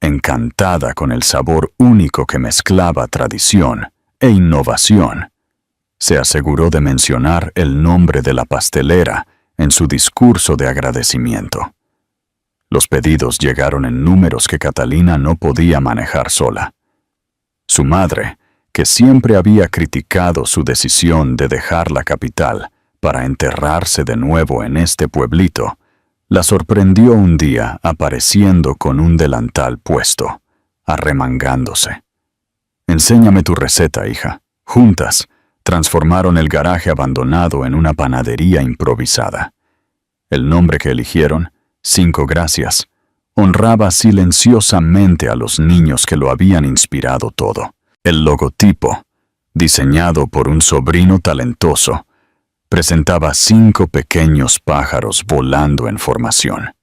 encantada con el sabor único que mezclaba tradición e innovación, se aseguró de mencionar el nombre de la pastelera en su discurso de agradecimiento. Los pedidos llegaron en números que Catalina no podía manejar sola. Su madre, que siempre había criticado su decisión de dejar la capital para enterrarse de nuevo en este pueblito, la sorprendió un día apareciendo con un delantal puesto, arremangándose. «Enséñame tu receta, hija». Juntas, transformaron el garaje abandonado en una panadería improvisada. El nombre que eligieron, 5 Gracias, honraba silenciosamente a los niños que lo habían inspirado todo. El logotipo, diseñado por un sobrino talentoso, presentaba 5 pequeños pájaros volando en formación.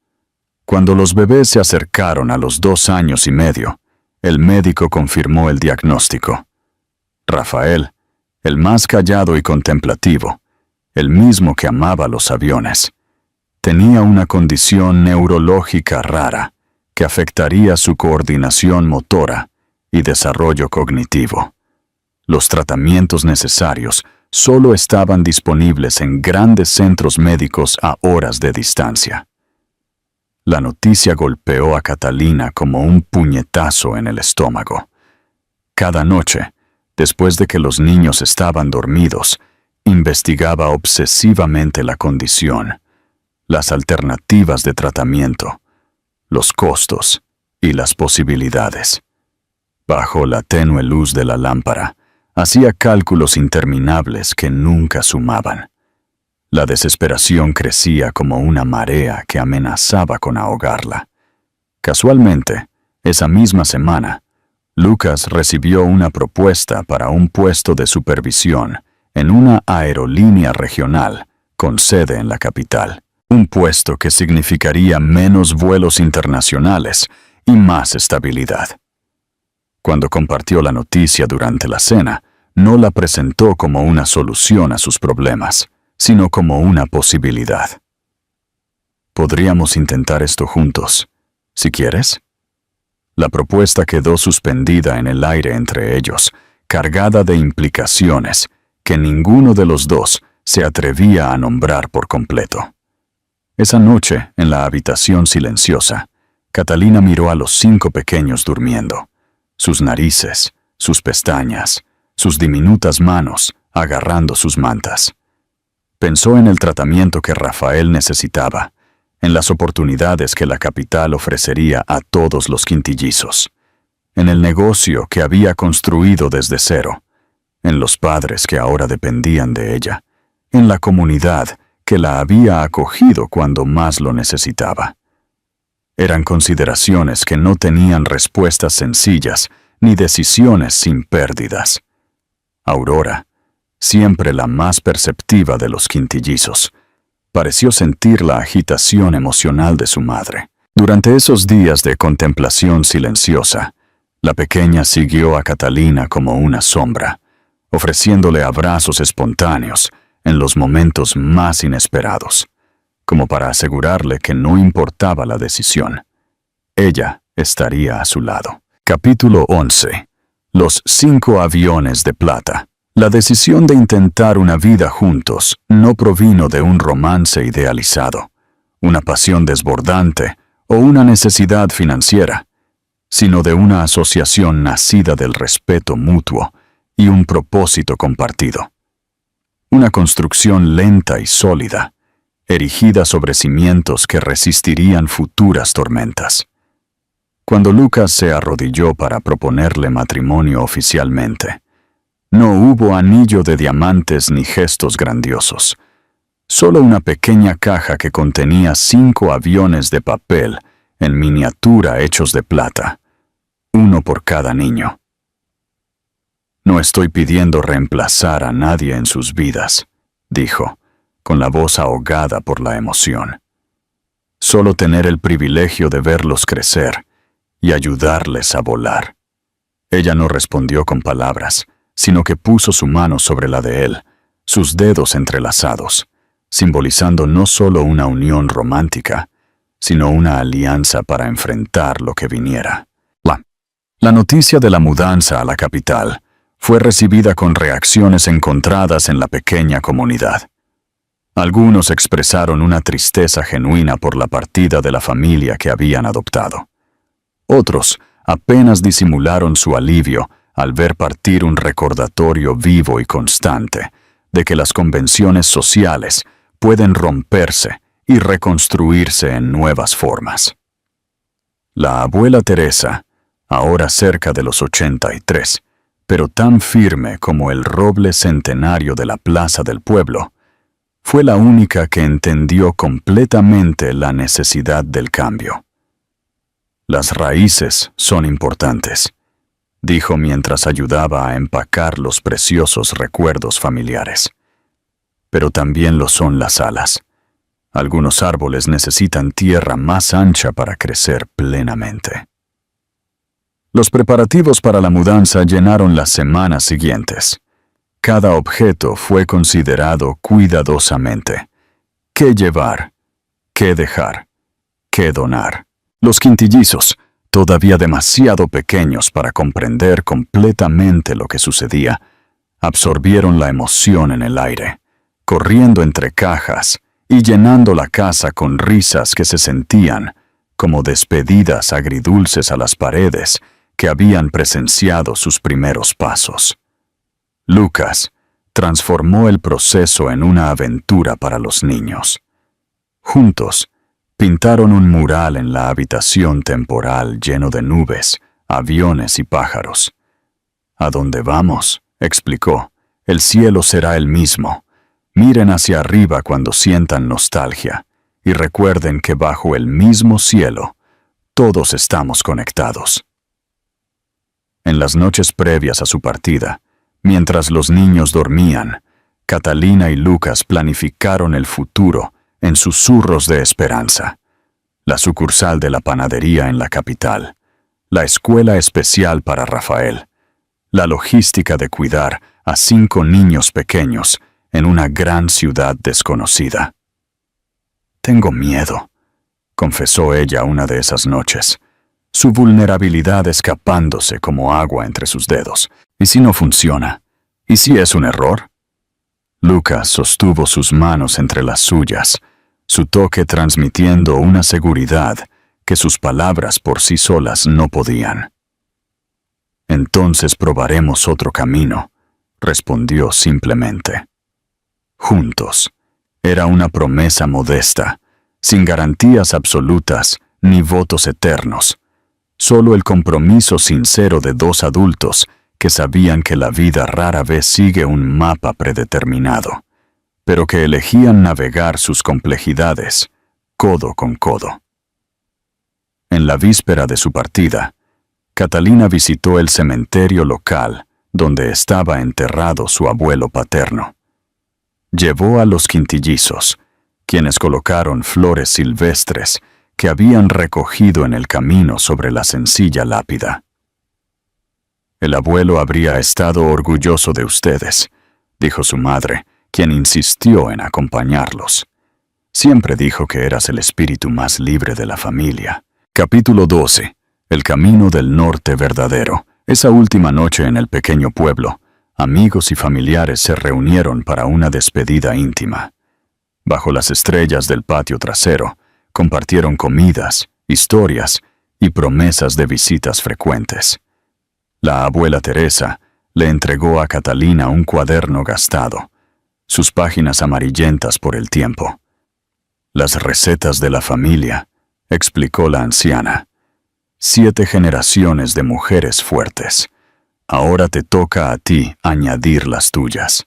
Cuando los bebés se acercaron a los 2 años y medio, el médico confirmó el diagnóstico. Rafael, el más callado y contemplativo, el mismo que amaba los aviones, tenía una condición neurológica rara que afectaría su coordinación motora y desarrollo cognitivo. Los tratamientos necesarios solo estaban disponibles en grandes centros médicos a horas de distancia. La noticia golpeó a Catalina como un puñetazo en el estómago. Cada noche, después de que los niños estaban dormidos, investigaba obsesivamente la condición, las alternativas de tratamiento, los costos y las posibilidades. Bajo la tenue luz de la lámpara, hacía cálculos interminables que nunca sumaban. La desesperación crecía como una marea que amenazaba con ahogarla. Casualmente, esa misma semana, Lucas recibió una propuesta para un puesto de supervisión en una aerolínea regional con sede en la capital. Un puesto que significaría menos vuelos internacionales y más estabilidad. Cuando compartió la noticia durante la cena, no la presentó como una solución a sus problemas, sino como una posibilidad. Podríamos intentar esto juntos, si quieres. La propuesta quedó suspendida en el aire entre ellos, cargada de implicaciones que ninguno de los dos se atrevía a nombrar por completo. Esa noche, en la habitación silenciosa, Catalina miró a los 5 pequeños durmiendo, sus narices, sus pestañas, sus diminutas manos agarrando sus mantas. Pensó en el tratamiento que Rafael necesitaba, en las oportunidades que la capital ofrecería a todos los quintillizos, en el negocio que había construido desde cero, en los padres que ahora dependían de ella, en la comunidad que la había acogido cuando más lo necesitaba. Eran consideraciones que no tenían respuestas sencillas ni decisiones sin pérdidas. Aurora, siempre la más perceptiva de los quintillizos, pareció sentir la agitación emocional de su madre. Durante esos días de contemplación silenciosa, la pequeña siguió a Catalina como una sombra, ofreciéndole abrazos espontáneos en los momentos más inesperados, como para asegurarle que no importaba la decisión. Ella estaría a su lado. Capítulo 11. Los 5 aviones de plata. La decisión de intentar una vida juntos no provino de un romance idealizado, una pasión desbordante o una necesidad financiera, sino de una asociación nacida del respeto mutuo y un propósito compartido. Una construcción lenta y sólida, erigida sobre cimientos que resistirían futuras tormentas. Cuando Lucas se arrodilló para proponerle matrimonio oficialmente, no hubo anillo de diamantes ni gestos grandiosos, solo una pequeña caja que contenía 5 aviones de papel en miniatura hechos de plata, uno por cada niño. No estoy pidiendo reemplazar a nadie en sus vidas, dijo, con la voz ahogada por la emoción. Solo tener el privilegio de verlos crecer y ayudarles a volar. Ella no respondió con palabras, sino que puso su mano sobre la de él, sus dedos entrelazados, simbolizando no solo una unión romántica, sino una alianza para enfrentar lo que viniera. La noticia de la mudanza a la capital fue recibida con reacciones encontradas en la pequeña comunidad. Algunos expresaron una tristeza genuina por la partida de la familia que habían adoptado. Otros apenas disimularon su alivio al ver partir un recordatorio vivo y constante de que las convenciones sociales pueden romperse y reconstruirse en nuevas formas. La abuela Teresa, ahora cerca de los 83, pero tan firme como el roble centenario de la plaza del pueblo, fue la única que entendió completamente la necesidad del cambio. Las raíces son importantes, dijo mientras ayudaba a empacar los preciosos recuerdos familiares. Pero también lo son las alas. Algunos árboles necesitan tierra más ancha para crecer plenamente. Los preparativos para la mudanza llenaron las semanas siguientes. Cada objeto fue considerado cuidadosamente. ¿Qué llevar? ¿Qué dejar? ¿Qué donar? Los quintillizos, todavía demasiado pequeños para comprender completamente lo que sucedía, absorbieron la emoción en el aire, corriendo entre cajas y llenando la casa con risas que se sentían como despedidas agridulces a las paredes que habían presenciado sus primeros pasos. Lucas transformó el proceso en una aventura para los niños. Juntos, pintaron un mural en la habitación temporal lleno de nubes, aviones y pájaros. «¿A dónde vamos?», explicó. «El cielo será el mismo. Miren hacia arriba cuando sientan nostalgia y recuerden que bajo el mismo cielo todos estamos conectados». En las noches previas a su partida, mientras los niños dormían, Catalina y Lucas planificaron el futuro en Susurros de Esperanza, la sucursal de la panadería en la capital, la escuela especial para Rafael, la logística de cuidar a 5 niños pequeños en una gran ciudad desconocida. «Tengo miedo», confesó ella una de esas noches, su vulnerabilidad escapándose como agua entre sus dedos. «¿Y si no funciona? ¿Y si es un error?». Lucas sostuvo sus manos entre las suyas, su toque transmitiendo una seguridad que sus palabras por sí solas no podían. «Entonces probaremos otro camino», respondió simplemente. Juntos. Era una promesa modesta, sin garantías absolutas ni votos eternos, solo el compromiso sincero de 2 adultos que sabían que la vida rara vez sigue un mapa predeterminado, pero que elegían navegar sus complejidades codo con codo. En la víspera de su partida, Catalina visitó el cementerio local donde estaba enterrado su abuelo paterno. Llevó a los quintillizos, quienes colocaron flores silvestres que habían recogido en el camino sobre la sencilla lápida. «El abuelo habría estado orgulloso de ustedes», dijo su madre, quien insistió en acompañarlos. «Siempre dijo que eras el espíritu más libre de la familia». Capítulo 12. El camino del norte verdadero. Esa última noche en el pequeño pueblo, amigos y familiares se reunieron para una despedida íntima. Bajo las estrellas del patio trasero, compartieron comidas, historias y promesas de visitas frecuentes. La abuela Teresa le entregó a Catalina un cuaderno gastado, sus páginas amarillentas por el tiempo. «Las recetas de la familia», explicó la anciana. «7 generaciones de mujeres fuertes. Ahora te toca a ti añadir las tuyas».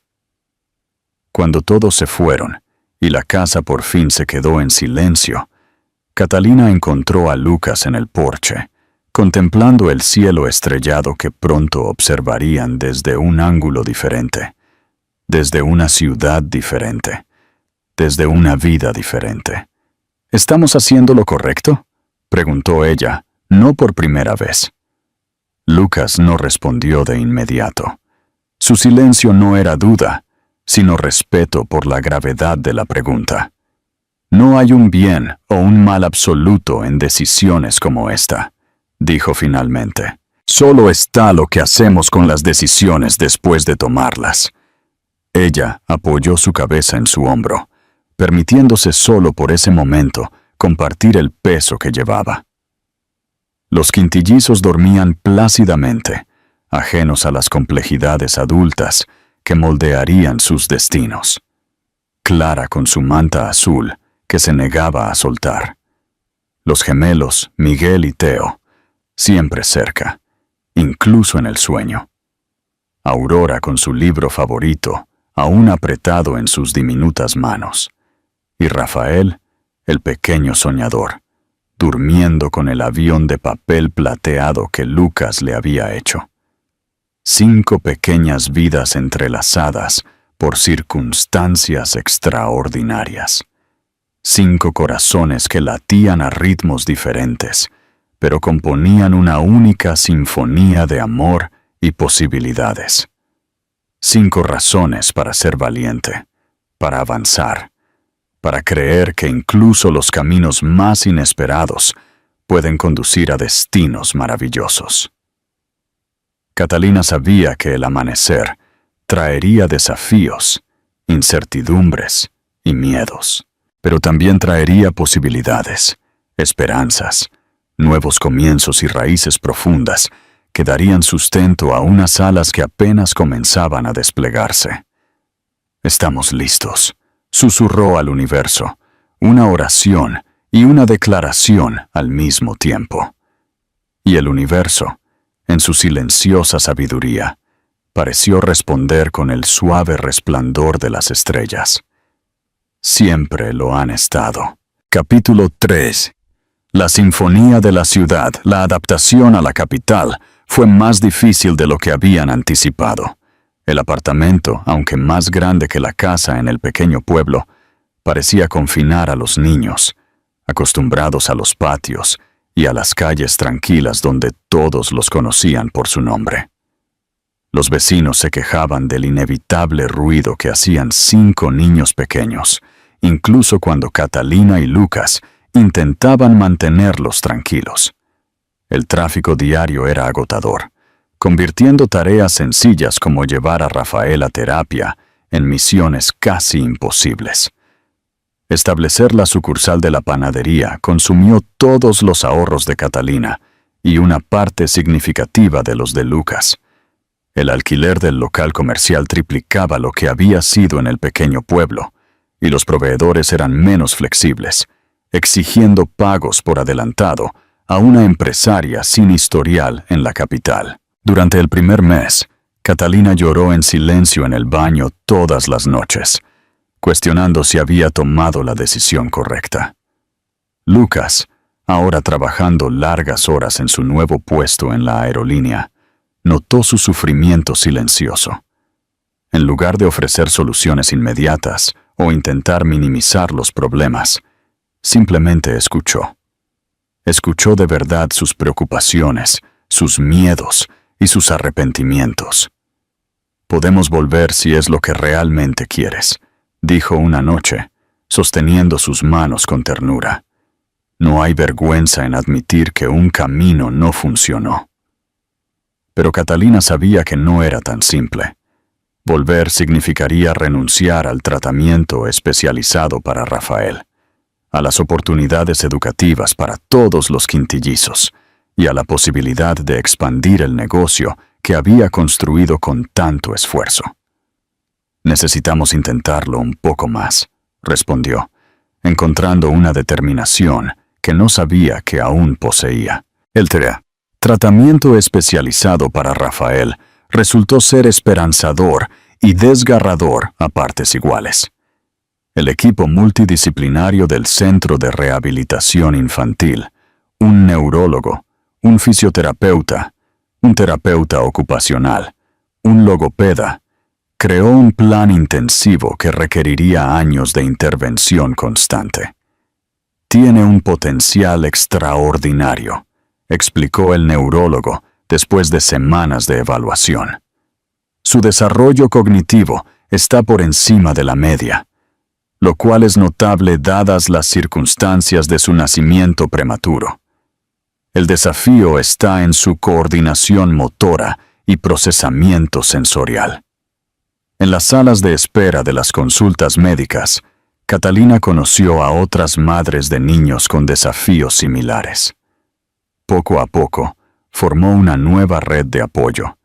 Cuando todos se fueron y la casa por fin se quedó en silencio, Catalina encontró a Lucas en el porche, contemplando el cielo estrellado que pronto observarían desde un ángulo diferente, desde una ciudad diferente, desde una vida diferente. «¿Estamos haciendo lo correcto?», preguntó ella, no por primera vez. Lucas no respondió de inmediato. Su silencio no era duda, sino respeto por la gravedad de la pregunta. «No hay un bien o un mal absoluto en decisiones como esta», dijo finalmente. «Solo está lo que hacemos con las decisiones después de tomarlas». Ella apoyó su cabeza en su hombro, permitiéndose solo por ese momento compartir el peso que llevaba. Los quintillizos dormían plácidamente, ajenos a las complejidades adultas que moldearían sus destinos. Clara con su manta azul, que se negaba a soltar. Los gemelos, Miguel y Teo, siempre cerca, incluso en el sueño. Aurora con su libro favorito, aún apretado en sus diminutas manos. Y Rafael, el pequeño soñador, durmiendo con el avión de papel plateado que Lucas le había hecho. 5 pequeñas vidas entrelazadas por circunstancias extraordinarias. 5 corazones que latían a ritmos diferentes, pero componían una única sinfonía de amor y posibilidades. 5 razones para ser valiente, para avanzar, para creer que incluso los caminos más inesperados pueden conducir a destinos maravillosos. Catalina sabía que el amanecer traería desafíos, incertidumbres y miedos, pero también traería posibilidades, esperanzas, nuevos comienzos y raíces profundas que darían sustento a unas alas que apenas comenzaban a desplegarse. «Estamos listos», susurró al universo, una oración y una declaración al mismo tiempo. Y el universo, en su silenciosa sabiduría, pareció responder con el suave resplandor de las estrellas. Siempre lo han estado. Capítulo 3. La sinfonía de la ciudad, la adaptación a la capital, fue más difícil de lo que habían anticipado. El apartamento, aunque más grande que la casa en el pequeño pueblo, parecía confinar a los niños, acostumbrados a los patios y a las calles tranquilas donde todos los conocían por su nombre. Los vecinos se quejaban del inevitable ruido que hacían 5 niños pequeños, incluso cuando Catalina y Lucas intentaban mantenerlos tranquilos. El tráfico diario era agotador, convirtiendo tareas sencillas como llevar a Rafael a terapia en misiones casi imposibles. Establecer la sucursal de la panadería consumió todos los ahorros de Catalina y una parte significativa de los de Lucas. El alquiler del local comercial triplicaba lo que había sido en el pequeño pueblo, y los proveedores eran menos flexibles, exigiendo pagos por adelantado a una empresaria sin historial en la capital. Durante el primer mes, Catalina lloró en silencio en el baño todas las noches, cuestionando si había tomado la decisión correcta. Lucas, ahora trabajando largas horas en su nuevo puesto en la aerolínea, notó su sufrimiento silencioso. En lugar de ofrecer soluciones inmediatas o intentar minimizar los problemas, simplemente escuchó. Escuchó de verdad sus preocupaciones, sus miedos y sus arrepentimientos. «Podemos volver si es lo que realmente quieres», dijo una noche, sosteniendo sus manos con ternura. «No hay vergüenza en admitir que un camino no funcionó». Pero Catalina sabía que no era tan simple. Volver significaría renunciar al tratamiento especializado para Rafael, a las oportunidades educativas para todos los quintillizos y a la posibilidad de expandir el negocio que había construido con tanto esfuerzo. «Necesitamos intentarlo un poco más», respondió, encontrando una determinación que no sabía que aún poseía. El tratamiento especializado para Rafael resultó ser esperanzador y desgarrador a partes iguales. El equipo multidisciplinario del Centro de Rehabilitación Infantil, un neurólogo, un fisioterapeuta, un terapeuta ocupacional, un logopeda, creó un plan intensivo que requeriría años de intervención constante. «Tiene un potencial extraordinario», explicó el neurólogo después de semanas de evaluación. «Su desarrollo cognitivo está por encima de la media, lo cual es notable dadas las circunstancias de su nacimiento prematuro. El desafío está en su coordinación motora y procesamiento sensorial». En las salas de espera de las consultas médicas, Catalina conoció a otras madres de niños con desafíos similares. Poco a poco, formó una nueva red de apoyo,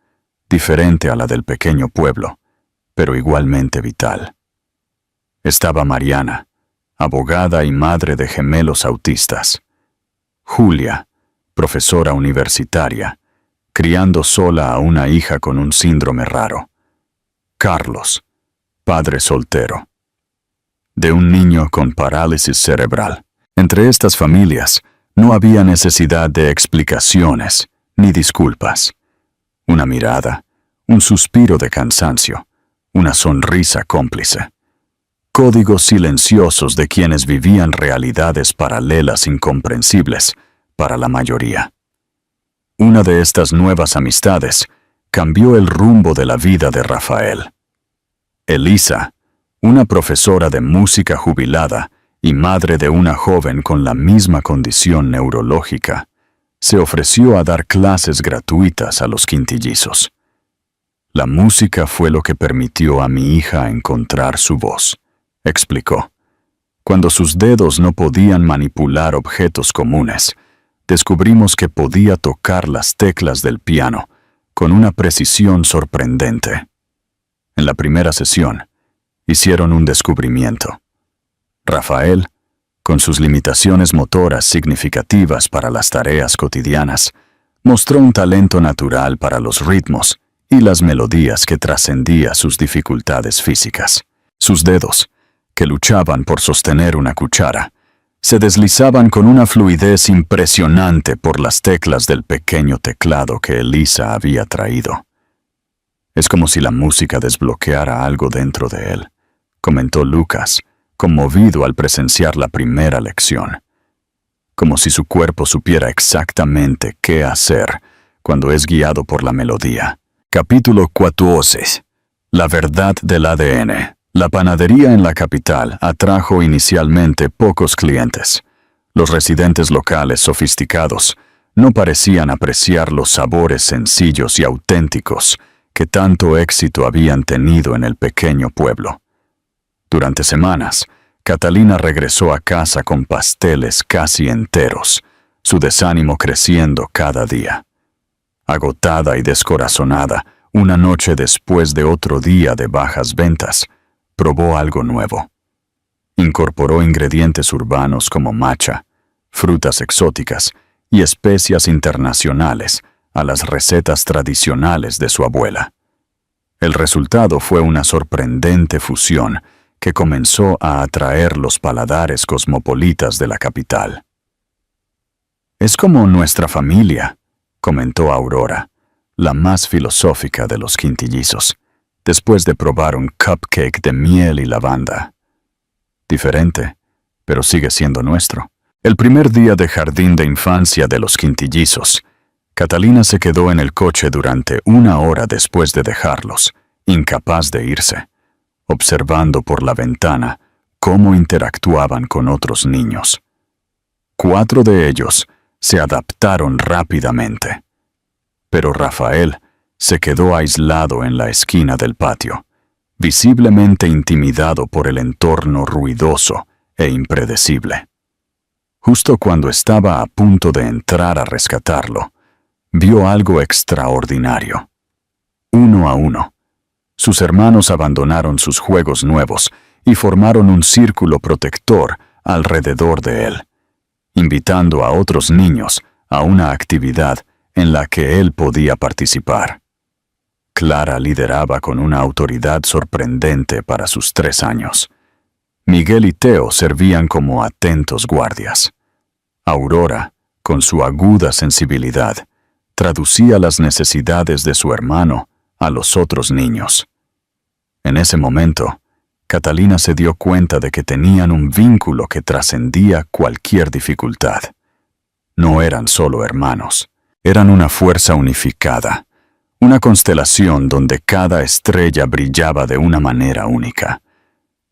diferente a la del pequeño pueblo, pero igualmente vital. Estaba Mariana, abogada y madre de gemelos autistas. Julia, profesora universitaria, criando sola a una hija con un síndrome raro. Carlos, padre soltero, de un niño con parálisis cerebral. Entre estas familias no había necesidad de explicaciones ni disculpas. Una mirada, un suspiro de cansancio, una sonrisa cómplice. Códigos silenciosos de quienes vivían realidades paralelas incomprensibles para la mayoría. Una de estas nuevas amistades cambió el rumbo de la vida de Rafael. Elisa, una profesora de música jubilada y madre de una joven con la misma condición neurológica, se ofreció a dar clases gratuitas a los quintillizos. «La música fue lo que permitió a mi hija encontrar su voz», explicó. «Cuando sus dedos no podían manipular objetos comunes, descubrimos que podía tocar las teclas del piano con una precisión sorprendente. En la primera sesión, hicieron un descubrimiento. Rafael Con sus limitaciones motoras significativas para las tareas cotidianas, mostró un talento natural para los ritmos y las melodías que trascendía sus dificultades físicas. Sus dedos, que luchaban por sostener una cuchara, se deslizaban con una fluidez impresionante por las teclas del pequeño teclado que Elisa había traído. Es como si la música desbloqueara algo dentro de él, comentó Lucas, conmovido al presenciar la primera lección. Como si su cuerpo supiera exactamente qué hacer cuando es guiado por la melodía. Capítulo 14. La verdad del ADN. La panadería en la capital atrajo inicialmente pocos clientes. Los residentes locales sofisticados no parecían apreciar los sabores sencillos y auténticos que tanto éxito habían tenido en el pequeño pueblo. Durante semanas, Catalina regresó a casa con pasteles casi enteros, su desánimo creciendo cada día. Agotada y descorazonada, una noche después de otro día de bajas ventas, probó algo nuevo. Incorporó ingredientes urbanos como matcha, frutas exóticas y especias internacionales a las recetas tradicionales de su abuela. El resultado fue una sorprendente fusión que comenzó a atraer los paladares cosmopolitas de la capital. «Es como nuestra familia», comentó Aurora, la más filosófica de los quintillizos, después de probar un cupcake de miel y lavanda. Diferente, pero sigue siendo nuestro. El primer día de jardín de infancia de los quintillizos, Catalina se quedó en el coche durante 1 hora después de dejarlos, incapaz de irse, observando por la ventana cómo interactuaban con otros niños. 4 de ellos se adaptaron rápidamente, pero Rafael se quedó aislado en la esquina del patio, visiblemente intimidado por el entorno ruidoso e impredecible. Justo cuando estaba a punto de entrar a rescatarlo, vio algo extraordinario. 1 a 1, sus hermanos abandonaron sus juegos nuevos y formaron un círculo protector alrededor de él, invitando a otros niños a una actividad en la que él podía participar. Clara lideraba con una autoridad sorprendente para sus 3 años. Miguel y Teo servían como atentos guardias. Aurora, con su aguda sensibilidad, traducía las necesidades de su hermano a los otros niños. En ese momento, Catalina se dio cuenta de que tenían un vínculo que trascendía cualquier dificultad. No eran solo hermanos, eran una fuerza unificada, una constelación donde cada estrella brillaba de una manera única,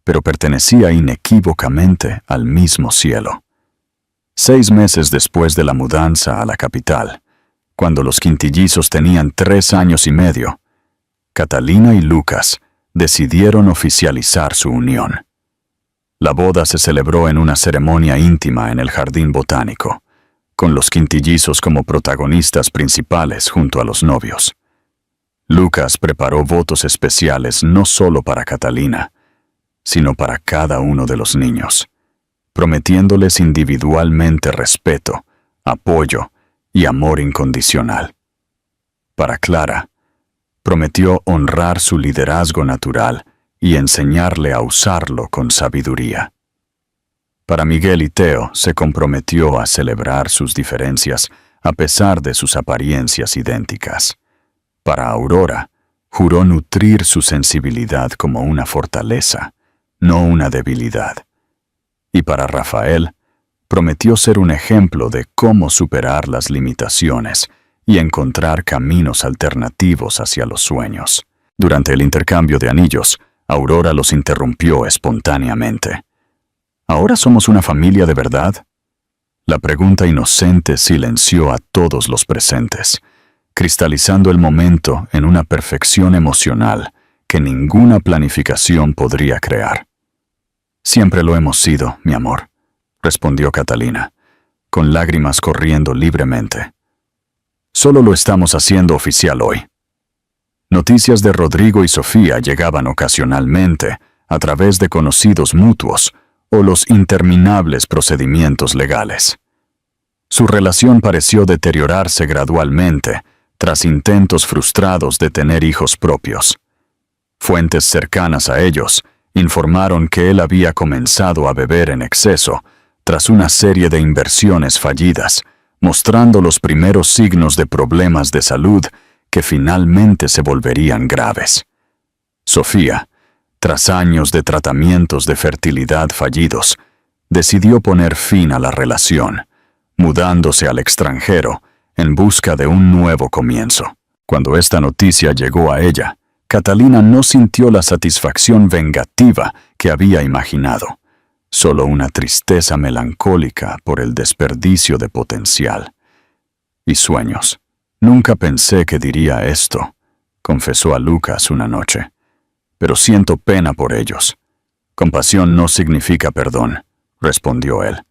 pero pertenecía inequívocamente al mismo cielo. 6 meses después de la mudanza a la capital, cuando los quintillizos tenían 3 años y medio, Catalina y Lucas decidieron oficializar su unión. La boda se celebró en una ceremonia íntima en el jardín botánico, con los quintillizos como protagonistas principales junto a los novios. Lucas preparó votos especiales no solo para Catalina, sino para cada uno de los niños, prometiéndoles individualmente respeto, apoyo y amor incondicional. Para Clara, prometió honrar su liderazgo natural y enseñarle a usarlo con sabiduría. Para Miguel y Teo se comprometió a celebrar sus diferencias a pesar de sus apariencias idénticas. Para Aurora, juró nutrir su sensibilidad como una fortaleza, no una debilidad. Y para Rafael, prometió ser un ejemplo de cómo superar las limitaciones y encontrar caminos alternativos hacia los sueños. Durante el intercambio de anillos, Aurora los interrumpió espontáneamente. ¿Ahora somos una familia de verdad? La pregunta inocente silenció a todos los presentes, cristalizando el momento en una perfección emocional que ninguna planificación podría crear. «Siempre lo hemos sido, mi amor», respondió Catalina, con lágrimas corriendo libremente. «Solo lo estamos haciendo oficial hoy». Noticias de Rodrigo y Sofía llegaban ocasionalmente a través de conocidos mutuos o los interminables procedimientos legales. Su relación pareció deteriorarse gradualmente tras intentos frustrados de tener hijos propios. Fuentes cercanas a ellos informaron que él había comenzado a beber en exceso tras una serie de inversiones fallidas, mostrando los primeros signos de problemas de salud que finalmente se volverían graves. Sofía, tras años de tratamientos de fertilidad fallidos, decidió poner fin a la relación, mudándose al extranjero en busca de un nuevo comienzo. Cuando esta noticia llegó a ella, Catalina no sintió la satisfacción vengativa que había imaginado, solo una tristeza melancólica por el desperdicio de potencial y sueños. Nunca pensé que diría esto, confesó a Lucas una noche, pero siento pena por ellos. Compasión no significa perdón, respondió él.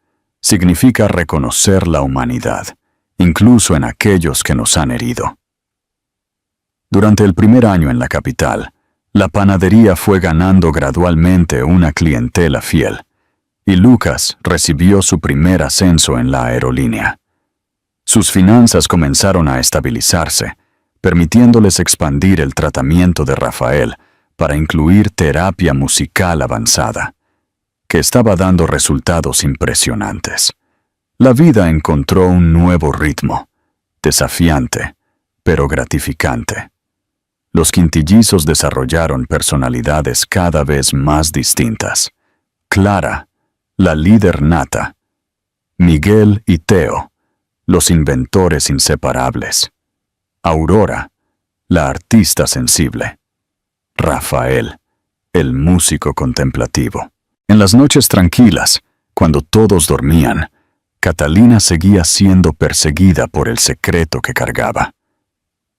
Significa reconocer la humanidad, incluso en aquellos que nos han herido. Durante el primer año en la capital, la panadería fue ganando gradualmente una clientela fiel, y Lucas recibió su primer ascenso en la aerolínea. Sus finanzas comenzaron a estabilizarse, permitiéndoles expandir el tratamiento de Rafael para incluir terapia musical avanzada, que estaba dando resultados impresionantes. La vida encontró un nuevo ritmo, desafiante, pero gratificante. Los quintillizos desarrollaron personalidades cada vez más distintas. Clara, la líder nata. Miguel y Teo, los inventores inseparables. Aurora, la artista sensible. Rafael, el músico contemplativo. En las noches tranquilas, cuando todos dormían, Catalina seguía siendo perseguida por el secreto que cargaba.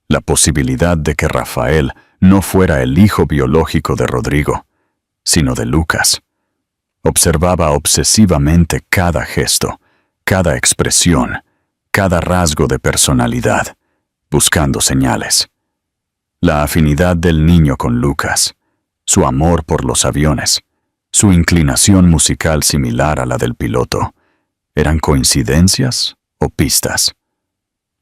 La posibilidad de que Rafael no fuera el hijo biológico de Rodrigo, sino de Lucas. Observaba obsesivamente cada gesto, cada expresión, cada rasgo de personalidad, buscando señales. La afinidad del niño con Lucas, su amor por los aviones, su inclinación musical similar a la del piloto, ¿eran coincidencias o pistas?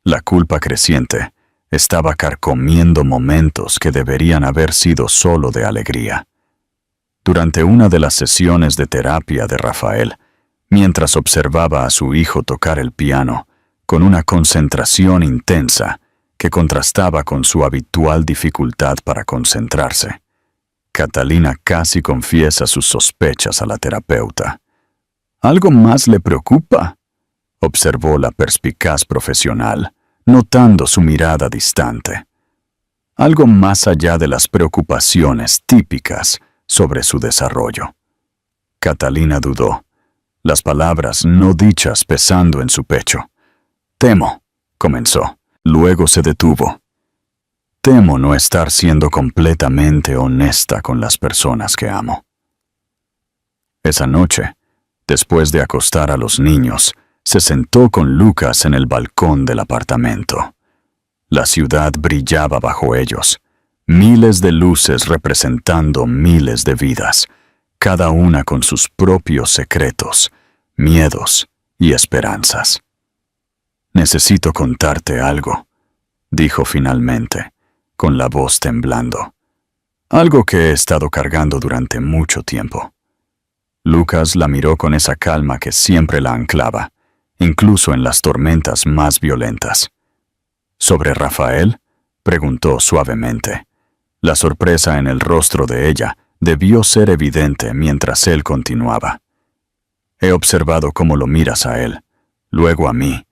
La culpa creciente estaba carcomiendo momentos que deberían haber sido solo de alegría. Durante una de las sesiones de terapia de Rafael, mientras observaba a su hijo tocar el piano con una concentración intensa que contrastaba con su habitual dificultad para concentrarse, Catalina casi confiesa sus sospechas a la terapeuta. ¿Algo más le preocupa?, observó la perspicaz profesional, notando su mirada distante. Algo más allá de las preocupaciones típicas sobre su desarrollo. Catalina dudó, las palabras no dichas pesando en su pecho. Temo, comenzó, luego se detuvo. Temo no estar siendo completamente honesta con las personas que amo. Esa noche, después de acostar a los niños, se sentó con Lucas en el balcón del apartamento. La ciudad brillaba bajo ellos, miles de luces representando miles de vidas, cada una con sus propios secretos, miedos y esperanzas. «Necesito contarte algo», dijo finalmente, con la voz temblando. «Algo que he estado cargando durante mucho tiempo». Lucas la miró con esa calma que siempre la anclaba, incluso en las tormentas más violentas. «¿Sobre Rafael?», preguntó suavemente. La sorpresa en el rostro de ella debió ser evidente mientras él continuaba. «He observado cómo lo miras a él, luego a mí,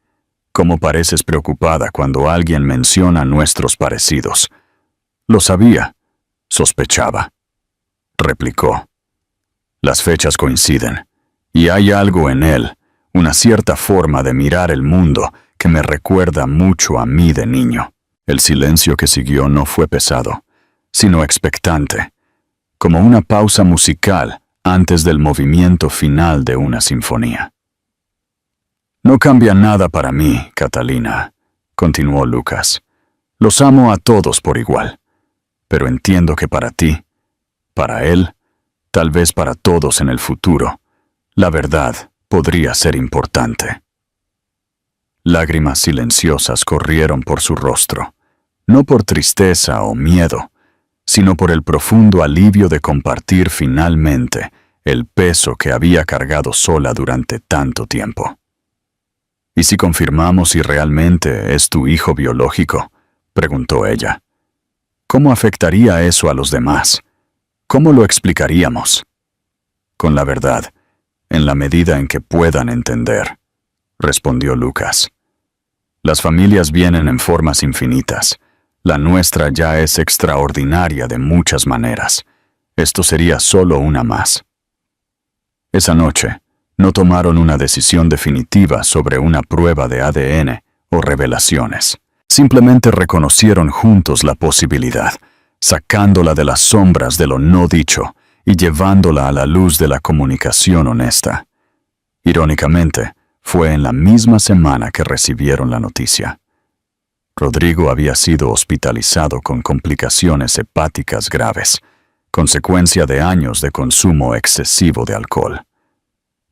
cómo pareces preocupada cuando alguien menciona nuestros parecidos. Lo sabía, sospechaba», replicó. «Las fechas coinciden, y hay algo en él, una cierta forma de mirar el mundo que me recuerda mucho a mí de niño». El silencio que siguió no fue pesado, sino expectante, como una pausa musical antes del movimiento final de una sinfonía. «No cambia nada para mí, Catalina», continuó Lucas. «Los amo a todos por igual, pero entiendo que para ti, para él, tal vez para todos en el futuro, La verdad podría ser importante. Lágrimas silenciosas corrieron por su rostro, no por tristeza o miedo, sino por el profundo alivio de compartir finalmente el peso que había cargado sola durante tanto tiempo. ¿Y si confirmamos si realmente es tu hijo biológico?, preguntó ella. ¿Cómo afectaría eso a los demás? ¿Cómo lo explicaríamos? Con la verdad, en la medida en que puedan entender, respondió Lucas. Las familias vienen en formas infinitas. La nuestra ya es extraordinaria de muchas maneras. Esto sería solo una más. Esa noche, no tomaron una decisión definitiva sobre una prueba de ADN o revelaciones. Simplemente reconocieron juntos la posibilidad, sacándola de las sombras de lo no dicho y llevándola a la luz de la comunicación honesta. Irónicamente, fue en la misma semana que recibieron la noticia. Rodrigo había sido hospitalizado con complicaciones hepáticas graves, consecuencia de años de consumo excesivo de alcohol.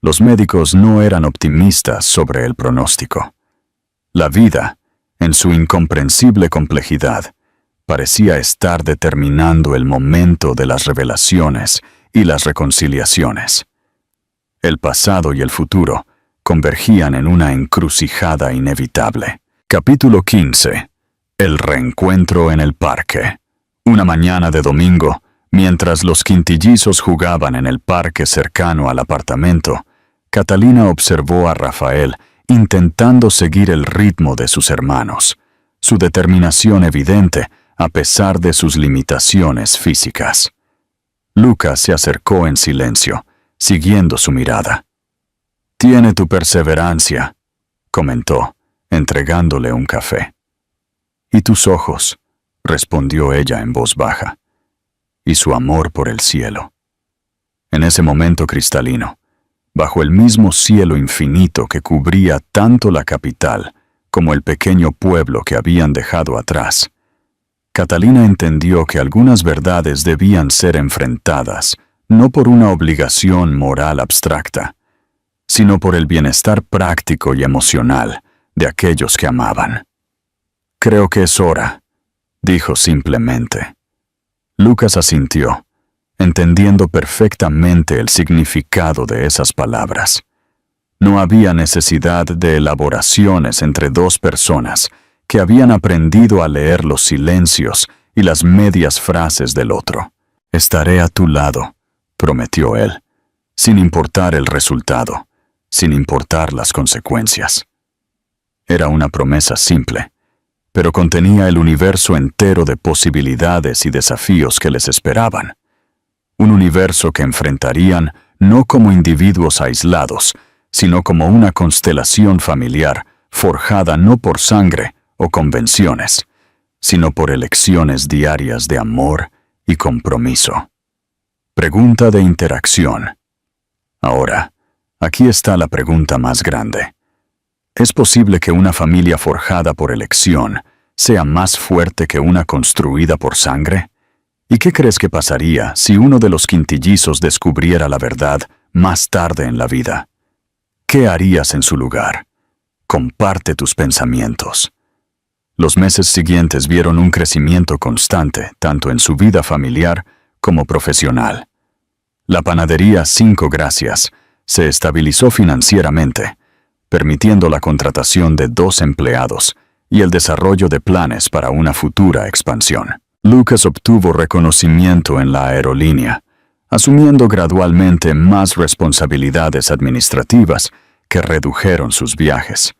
Los médicos no eran optimistas sobre el pronóstico. La vida, en su incomprensible complejidad, parecía estar determinando el momento de las revelaciones y las reconciliaciones. El pasado y el futuro convergían en una encrucijada inevitable. Capítulo 15. El reencuentro en el parque. Una mañana de domingo, mientras los quintillizos jugaban en el parque cercano al apartamento, Catalina observó a Rafael intentando seguir el ritmo de sus hermanos, su determinación evidente a pesar de sus limitaciones físicas. Lucas se acercó en silencio, siguiendo su mirada. «Tiene tu perseverancia», comentó, entregándole un café. «Y tus ojos», respondió ella en voz baja, «y su amor por el cielo». En ese momento cristalino, bajo el mismo cielo infinito que cubría tanto la capital como el pequeño pueblo que habían dejado atrás, Catalina entendió que algunas verdades debían ser enfrentadas no por una obligación moral abstracta, sino por el bienestar práctico y emocional de aquellos que amaban. «Creo que es hora», dijo simplemente. Lucas asintió, entendiendo perfectamente el significado de esas palabras. No había necesidad de elaboraciones entre dos personas que habían aprendido a leer los silencios y las medias frases del otro. «Estaré a tu lado», prometió él, sin importar el resultado, sin importar las consecuencias. Era una promesa simple, pero contenía el universo entero de posibilidades y desafíos que les esperaban. Un universo que enfrentarían no como individuos aislados, sino como una constelación familiar forjada no por sangre o convenciones, sino por elecciones diarias de amor y compromiso. Pregunta de interacción. Ahora, aquí está la pregunta más grande. ¿Es posible que una familia forjada por elección sea más fuerte que una construida por sangre? ¿Y qué crees que pasaría si uno de los quintillizos descubriera la verdad más tarde en la vida? ¿Qué harías en su lugar? Comparte tus pensamientos. Los meses siguientes vieron un crecimiento constante, tanto en su vida familiar como profesional. La panadería Cinco Gracias se estabilizó financieramente, permitiendo la contratación de 2 empleados y el desarrollo de planes para una futura expansión. Lucas obtuvo reconocimiento en la aerolínea, asumiendo gradualmente más responsabilidades administrativas que redujeron sus viajes,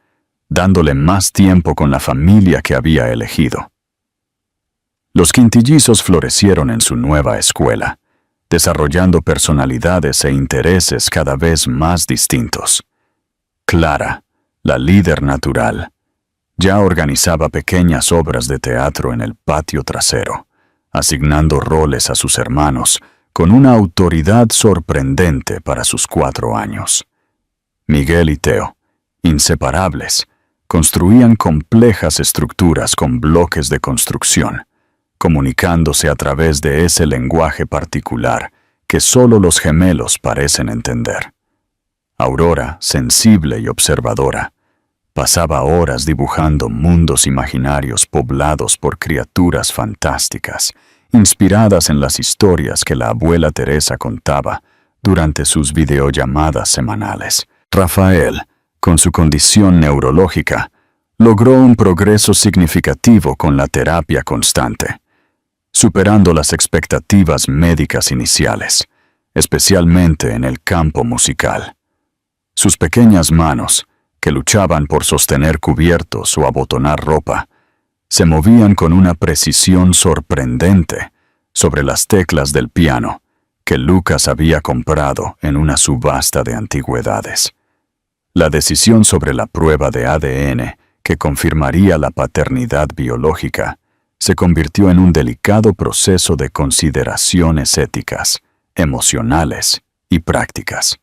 dándole más tiempo con la familia que había elegido. Los quintillizos florecieron en su nueva escuela, desarrollando personalidades e intereses cada vez más distintos. Clara, la líder natural, ya organizaba pequeñas obras de teatro en el patio trasero, asignando roles a sus hermanos con una autoridad sorprendente para sus 4 años. Miguel y Teo, inseparables, construían complejas estructuras con bloques de construcción, comunicándose a través de ese lenguaje particular que solo los gemelos parecen entender. Aurora, sensible y observadora, pasaba horas dibujando mundos imaginarios poblados por criaturas fantásticas, inspiradas en las historias que la abuela Teresa contaba durante sus videollamadas semanales. Rafael, con su condición neurológica, logró un progreso significativo con la terapia constante, superando las expectativas médicas iniciales, especialmente en el campo musical. Sus pequeñas manos, que luchaban por sostener cubiertos o abotonar ropa, se movían con una precisión sorprendente sobre las teclas del piano que Lucas había comprado en una subasta de antigüedades. La decisión sobre la prueba de ADN que confirmaría la paternidad biológica se convirtió en un delicado proceso de consideraciones éticas, emocionales y prácticas.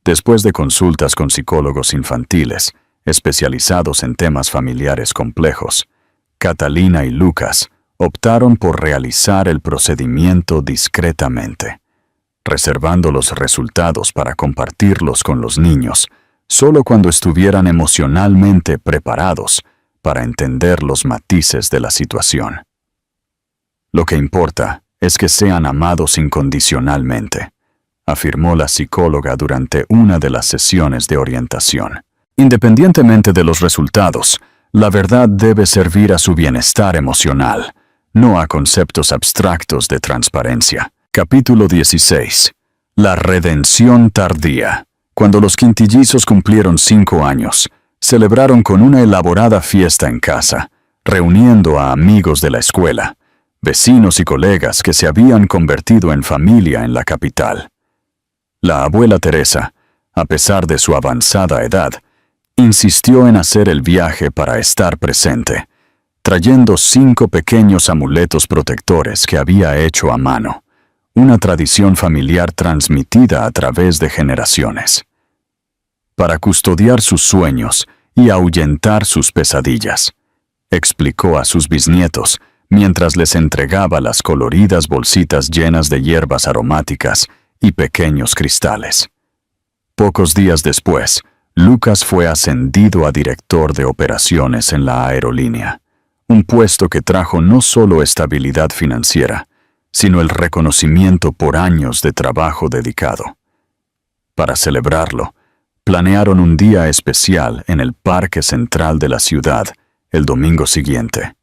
Después de consultas con psicólogos infantiles, especializados en temas familiares complejos, Catalina y Lucas optaron por realizar el procedimiento discretamente, reservando los resultados para compartirlos con los niños solo cuando estuvieran emocionalmente preparados para entender los matices de la situación. Lo que importa es que sean amados incondicionalmente, afirmó la psicóloga durante una de las sesiones de orientación. Independientemente de los resultados, la verdad debe servir a su bienestar emocional, no a conceptos abstractos de transparencia. Capítulo 16. La redención tardía. Cuando los quintillizos cumplieron 5 años, celebraron con una elaborada fiesta en casa, reuniendo a amigos de la escuela, vecinos y colegas que se habían convertido en familia en la capital. La abuela Teresa, a pesar de su avanzada edad, insistió en hacer el viaje para estar presente, trayendo 5 pequeños amuletos protectores que había hecho a mano, una tradición familiar transmitida a través de generaciones. Para custodiar sus sueños y ahuyentar sus pesadillas, explicó a sus bisnietos mientras les entregaba las coloridas bolsitas llenas de hierbas aromáticas y pequeños cristales. Pocos días después, Lucas fue ascendido a director de operaciones en la aerolínea, un puesto que trajo no solo estabilidad financiera, sino el reconocimiento por años de trabajo dedicado. Para celebrarlo, planearon un día especial en el Parque Central de la ciudad el domingo siguiente.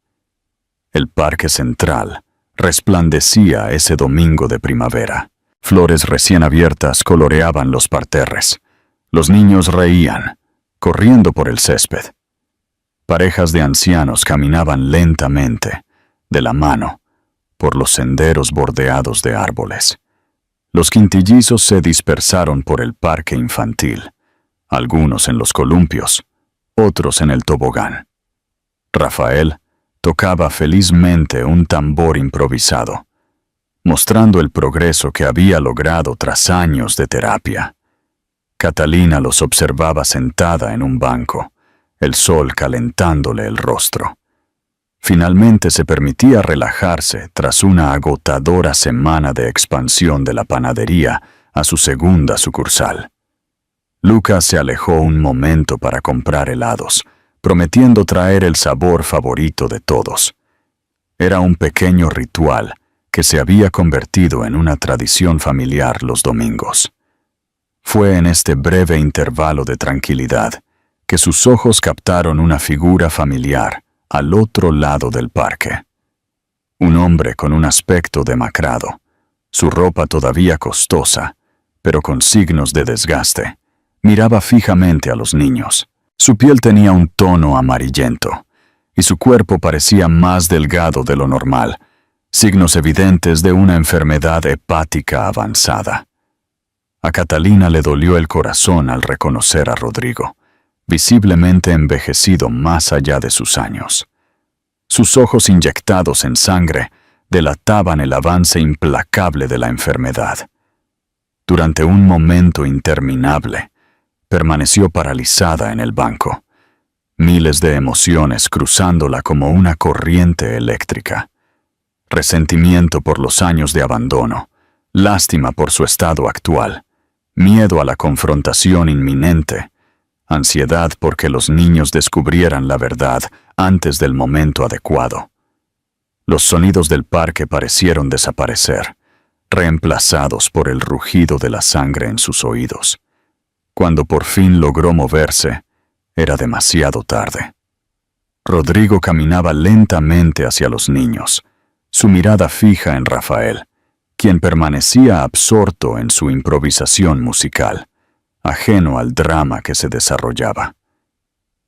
El Parque Central resplandecía ese domingo de primavera. Flores recién abiertas coloreaban los parterres. Los niños reían, corriendo por el césped. Parejas de ancianos caminaban lentamente, de la mano, por los senderos bordeados de árboles. Los quintillizos se dispersaron por el parque infantil, algunos en los columpios, otros en el tobogán. Rafael tocaba felizmente un tambor improvisado, mostrando el progreso que había logrado tras años de terapia. Catalina los observaba sentada en un banco, el sol calentándole el rostro. Finalmente se permitía relajarse tras una agotadora semana de expansión de la panadería a su segunda sucursal. Lucas se alejó un momento para comprar helados, prometiendo traer el sabor favorito de todos. Era un pequeño ritual que se había convertido en una tradición familiar los domingos. Fue en este breve intervalo de tranquilidad que sus ojos captaron una figura familiar al otro lado del parque. Un hombre con un aspecto demacrado, su ropa todavía costosa, pero con signos de desgaste, miraba fijamente a los niños. Su piel tenía un tono amarillento, y su cuerpo parecía más delgado de lo normal, signos evidentes de una enfermedad hepática avanzada. A Catalina le dolió el corazón al reconocer a Rodrigo, visiblemente envejecido más allá de sus años. Sus ojos inyectados en sangre delataban el avance implacable de la enfermedad. Durante un momento interminable, permaneció paralizada en el banco, miles de emociones cruzándola como una corriente eléctrica. Resentimiento por los años de abandono, lástima por su estado actual, miedo a la confrontación inminente, ansiedad porque los niños descubrieran la verdad antes del momento adecuado. Los sonidos del parque parecieron desaparecer, reemplazados por el rugido de la sangre en sus oídos. Cuando por fin logró moverse, era demasiado tarde. Rodrigo caminaba lentamente hacia los niños, su mirada fija en Rafael, quien permanecía absorto en su improvisación musical, ajeno al drama que se desarrollaba.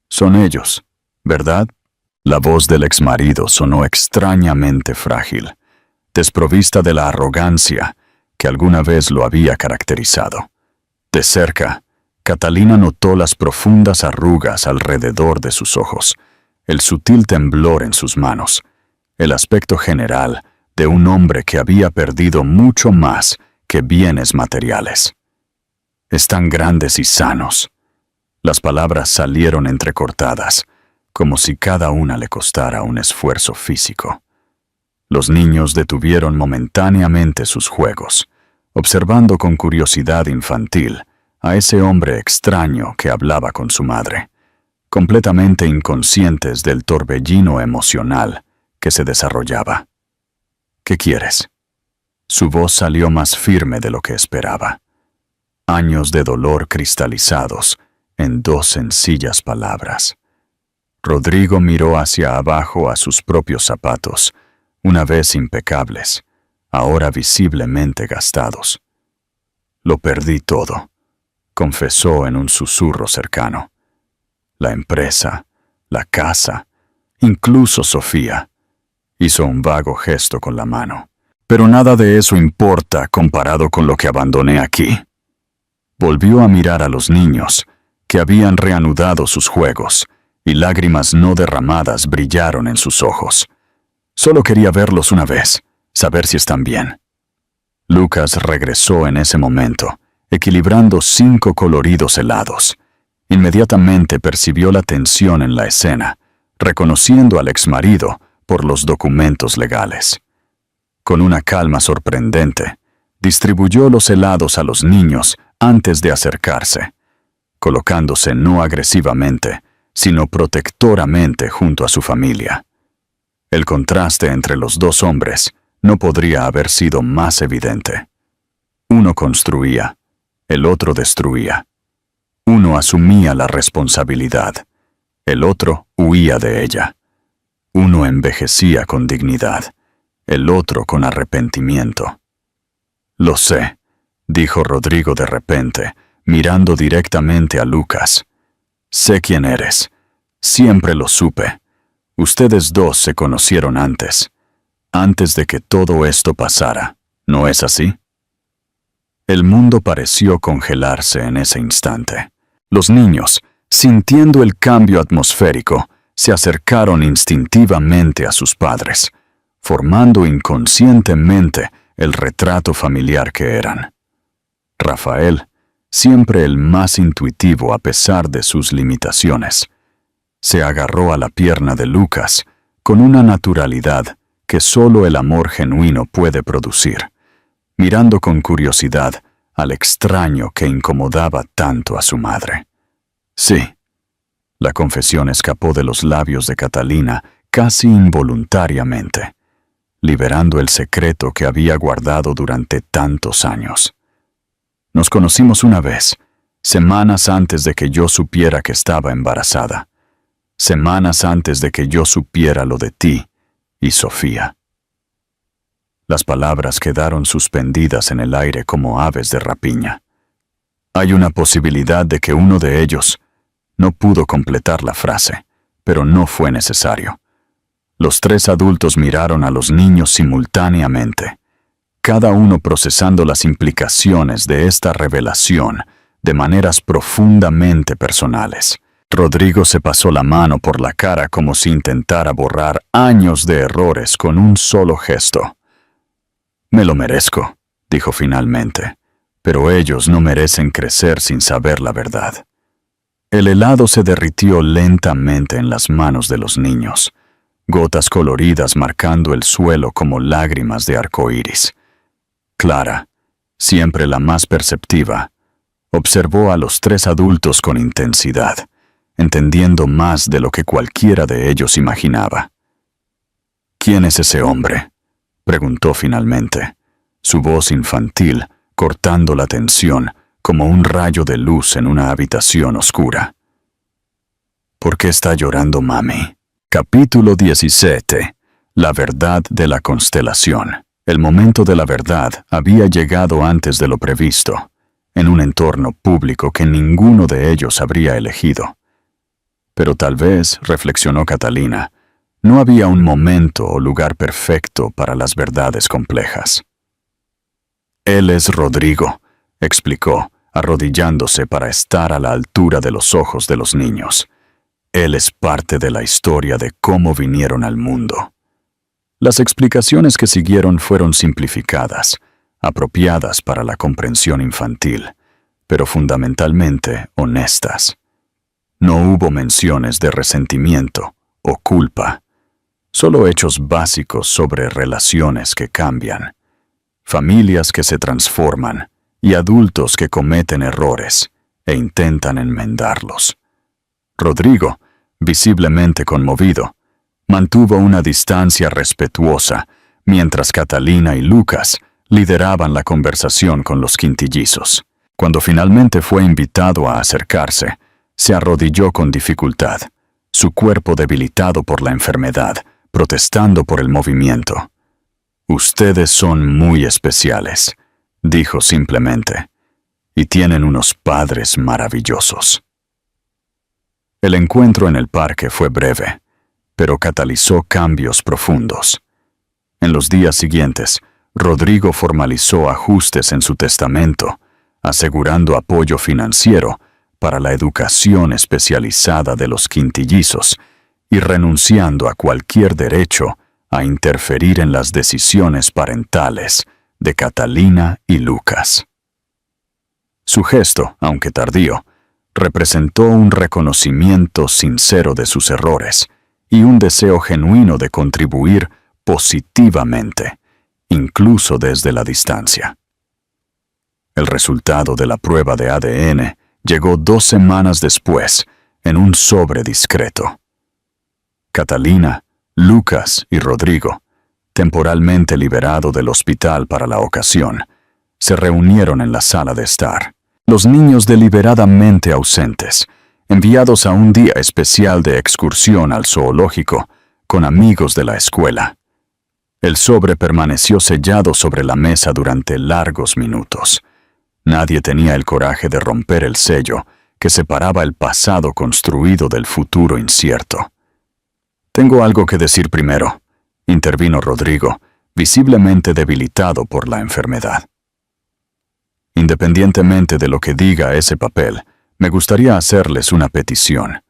Son ellos, ¿verdad? La voz del exmarido sonó extrañamente frágil, desprovista de la arrogancia que alguna vez lo había caracterizado. De cerca, Catalina notó las profundas arrugas alrededor de sus ojos, el sutil temblor en sus manos, el aspecto general de un hombre que había perdido mucho más que bienes materiales. Están grandes y sanos. Las palabras salieron entrecortadas, como si cada una le costara un esfuerzo físico. Los niños detuvieron momentáneamente sus juegos, observando con curiosidad infantil a ese hombre extraño que hablaba con su madre, completamente inconscientes del torbellino emocional que se desarrollaba. ¿Qué quieres? Su voz salió más firme de lo que esperaba. Años de dolor cristalizados en dos sencillas palabras. Rodrigo miró hacia abajo a sus propios zapatos, una vez impecables, ahora visiblemente gastados. Lo perdí todo, confesó en un susurro cercano. La empresa, la casa, incluso Sofía. Hizo un vago gesto con la mano. Pero nada de eso importa comparado con lo que abandoné aquí. Volvió a mirar a los niños, que habían reanudado sus juegos, y lágrimas no derramadas brillaron en sus ojos. Solo quería verlos una vez, saber si están bien. Lucas regresó en ese momento, equilibrando 5 coloridos helados. Inmediatamente percibió la tensión en la escena, reconociendo al exmarido por los documentos legales. Con una calma sorprendente, distribuyó los helados a los niños antes de acercarse, colocándose no agresivamente, sino protectoramente junto a su familia. El contraste entre los dos hombres no podría haber sido más evidente. Uno construía, el otro destruía. Uno asumía la responsabilidad, el otro huía de ella. Uno envejecía con dignidad, el otro con arrepentimiento. Lo sé, dijo Rodrigo de repente, mirando directamente a Lucas. Sé quién eres. Siempre lo supe. Ustedes dos se conocieron antes de que todo esto pasara, ¿no es así? El mundo pareció congelarse en ese instante. Los niños, sintiendo el cambio atmosférico, se acercaron instintivamente a sus padres, formando inconscientemente el retrato familiar que eran. Rafael, siempre el más intuitivo a pesar de sus limitaciones, se agarró a la pierna de Lucas con una naturalidad que solo el amor genuino puede producir, mirando con curiosidad al extraño que incomodaba tanto a su madre. Sí, la confesión escapó de los labios de Catalina casi involuntariamente, liberando el secreto que había guardado durante tantos años. Nos conocimos una vez, semanas antes de que yo supiera que estaba embarazada, semanas antes de que yo supiera lo de ti y Sofía. Las palabras quedaron suspendidas en el aire como aves de rapiña. Hay una posibilidad de que uno de ellos no pudo completar la frase, pero no fue necesario. Los 3 adultos miraron a los niños simultáneamente, cada uno procesando las implicaciones de esta revelación de maneras profundamente personales. Rodrigo se pasó la mano por la cara como si intentara borrar años de errores con un solo gesto. Me lo merezco, dijo finalmente, pero ellos no merecen crecer sin saber la verdad. El helado se derritió lentamente en las manos de los niños, gotas coloridas marcando el suelo como lágrimas de arcoíris. Clara, siempre la más perceptiva, Observó a los tres adultos con intensidad, entendiendo más de lo que cualquiera de ellos imaginaba. «¿Quién es ese hombre?», preguntó finalmente, su voz infantil cortando la tensión como un rayo de luz en una habitación oscura. «¿Por qué está llorando mami?». Capítulo 17. La verdad de la constelación. El momento de la verdad había llegado antes de lo previsto, en un entorno público que ninguno de ellos habría elegido. Pero tal vez, reflexionó Catalina, no había un momento o lugar perfecto para las verdades complejas. «Él es Rodrigo», explicó, arrodillándose para estar a la altura de los ojos de los niños. «Él es parte de la historia de cómo vinieron al mundo». Las explicaciones que siguieron fueron simplificadas, apropiadas para la comprensión infantil, pero fundamentalmente honestas. No hubo menciones de resentimiento o culpa, solo hechos básicos sobre relaciones que cambian, familias que se transforman y adultos que cometen errores e intentan enmendarlos. Rodrigo, visiblemente conmovido, mantuvo una distancia respetuosa mientras Catalina y Lucas lideraban la conversación con los quintillizos. Cuando finalmente fue invitado a acercarse, se arrodilló con dificultad, su cuerpo debilitado por la enfermedad, protestando por el movimiento. «Ustedes son muy especiales», dijo simplemente, «y tienen unos padres maravillosos». El encuentro en el parque fue breve, pero catalizó cambios profundos. En los días siguientes, Rodrigo formalizó ajustes en su testamento, asegurando apoyo financiero para la educación especializada de los quintillizos y renunciando a cualquier derecho a interferir en las decisiones parentales de Catalina y Lucas. Su gesto, aunque tardío, representó un reconocimiento sincero de sus errores y un deseo genuino de contribuir positivamente, incluso desde la distancia. El resultado de la prueba de ADN llegó 2 semanas después, en un sobre discreto. Catalina, Lucas y Rodrigo, temporalmente liberado del hospital para la ocasión, se reunieron en la sala de estar. Los niños deliberadamente ausentes, enviados a un día especial de excursión al zoológico con amigos de la escuela. El sobre permaneció sellado sobre la mesa durante largos minutos. Nadie tenía el coraje de romper el sello que separaba el pasado construido del futuro incierto. «Tengo algo que decir primero», intervino Rodrigo, visiblemente debilitado por la enfermedad. «Independientemente de lo que diga ese papel, me gustaría hacerles una petición,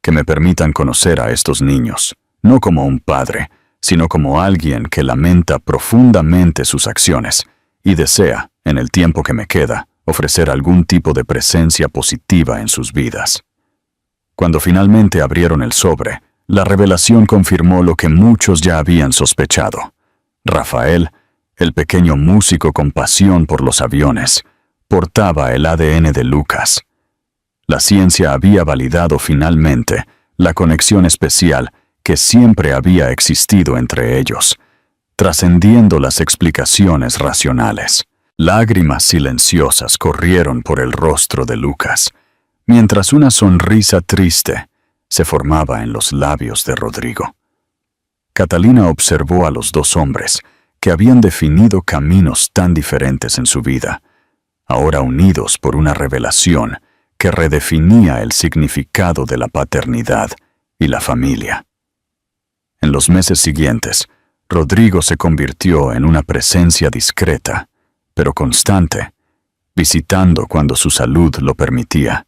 que me permitan conocer a estos niños, no como un padre, sino como alguien que lamenta profundamente sus acciones y desea, en el tiempo que me queda, ofrecer algún tipo de presencia positiva en sus vidas». Cuando finalmente abrieron el sobre, la revelación confirmó lo que muchos ya habían sospechado. Rafael, el pequeño músico con pasión por los aviones, portaba el ADN de Lucas. La ciencia había validado finalmente la conexión especial que siempre había existido entre ellos, trascendiendo las explicaciones racionales. Lágrimas silenciosas corrieron por el rostro de Lucas, mientras una sonrisa triste se formaba en los labios de Rodrigo. Catalina observó a los dos hombres que habían definido caminos tan diferentes en su vida, ahora unidos por una revelación que redefinía el significado de la paternidad y la familia. En los meses siguientes, Rodrigo se convirtió en una presencia discreta, pero constante, visitando cuando su salud lo permitía,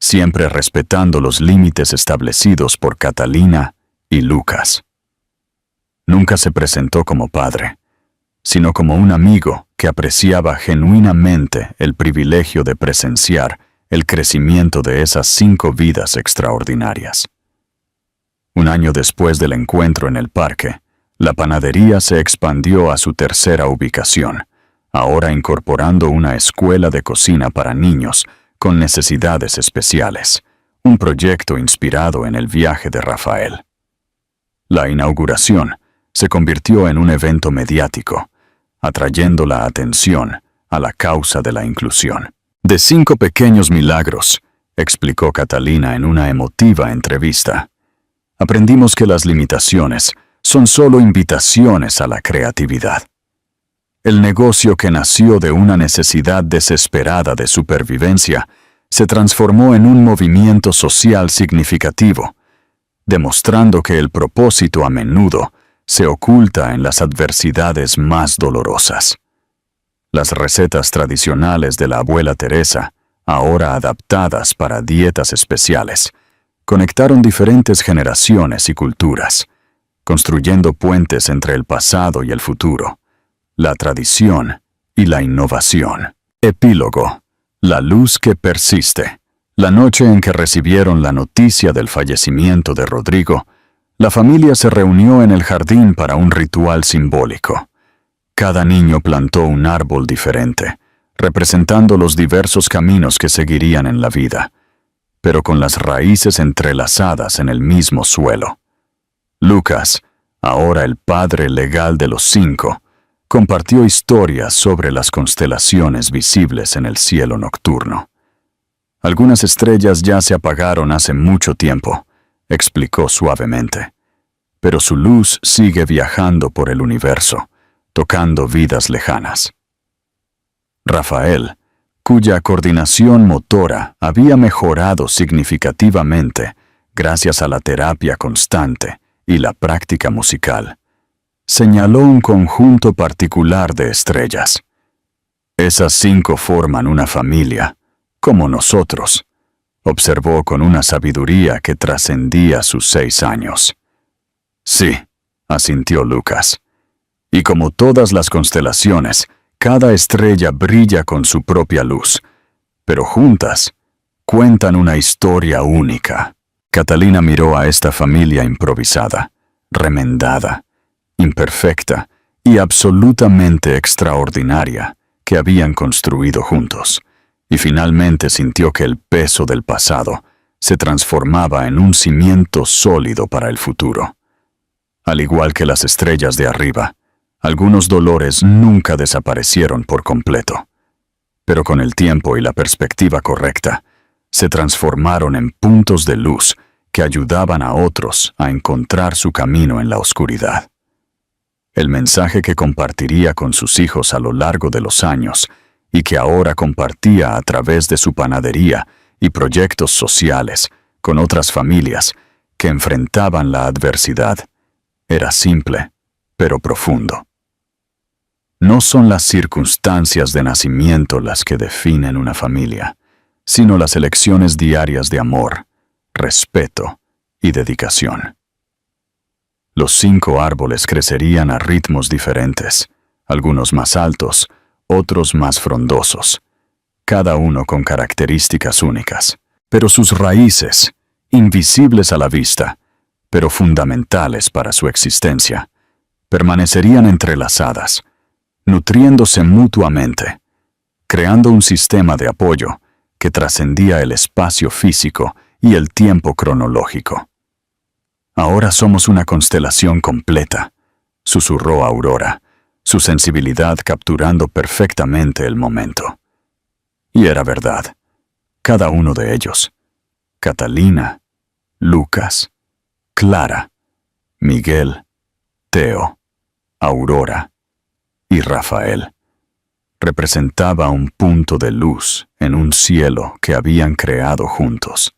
siempre respetando los límites establecidos por Catalina y Lucas. Nunca se presentó como padre, sino como un amigo que apreciaba genuinamente el privilegio de presenciar el crecimiento de esas 5 vidas extraordinarias. Un año después del encuentro en el parque, la panadería se expandió a su tercera ubicación, ahora incorporando una escuela de cocina para niños con necesidades especiales, un proyecto inspirado en el viaje de Rafael. La inauguración se convirtió en un evento mediático, atrayendo la atención a la causa de la inclusión. De 5 pequeños milagros, explicó Catalina en una emotiva entrevista, aprendimos que las limitaciones son solo invitaciones a la creatividad. El negocio que nació de una necesidad desesperada de supervivencia se transformó en un movimiento social significativo, demostrando que el propósito a menudo se oculta en las adversidades más dolorosas. Las recetas tradicionales de la abuela Teresa, ahora adaptadas para dietas especiales, conectaron diferentes generaciones y culturas, construyendo puentes entre el pasado y el futuro, la tradición y la innovación. Epílogo. La luz que persiste. La noche en que recibieron la noticia del fallecimiento de Rodrigo, la familia se reunió en el jardín para un ritual simbólico. Cada niño plantó un árbol diferente, representando los diversos caminos que seguirían en la vida, pero con las raíces entrelazadas en el mismo suelo. Lucas, ahora el padre legal de los 5, compartió historias sobre las constelaciones visibles en el cielo nocturno. Algunas estrellas ya se apagaron hace mucho tiempo, explicó suavemente, pero su luz sigue viajando por el universo, tocando vidas lejanas. Rafael, cuya coordinación motora había mejorado significativamente gracias a la terapia constante y la práctica musical, señaló un conjunto particular de estrellas. Esas 5 forman una familia, como nosotros, observó con una sabiduría que trascendía sus 6 años. Sí, asintió Lucas. Y como todas las constelaciones, cada estrella brilla con su propia luz, pero juntas cuentan una historia única. Catalina miró a esta familia improvisada, remendada, imperfecta y absolutamente extraordinaria que habían construido juntos, y finalmente sintió que el peso del pasado se transformaba en un cimiento sólido para el futuro. Al igual que las estrellas de arriba, algunos dolores nunca desaparecieron por completo, pero con el tiempo y la perspectiva correcta, se transformaron en puntos de luz que ayudaban a otros a encontrar su camino en la oscuridad. El mensaje que compartiría con sus hijos a lo largo de los años y que ahora compartía a través de su panadería y proyectos sociales con otras familias que enfrentaban la adversidad, era simple, pero profundo. No son las circunstancias de nacimiento las que definen una familia, sino las elecciones diarias de amor, respeto y dedicación. Los 5 árboles crecerían a ritmos diferentes, algunos más altos, otros más frondosos, cada uno con características únicas, pero sus raíces, invisibles a la vista, pero fundamentales para su existencia, permanecerían entrelazadas, nutriéndose mutuamente, creando un sistema de apoyo que trascendía el espacio físico y el tiempo cronológico. Ahora somos una constelación completa, susurró Aurora, su sensibilidad capturando perfectamente el momento. Y era verdad, cada uno de ellos, Catalina, Lucas, Clara, Miguel, Teo, Aurora y Rafael, representaba un punto de luz en un cielo que habían creado juntos.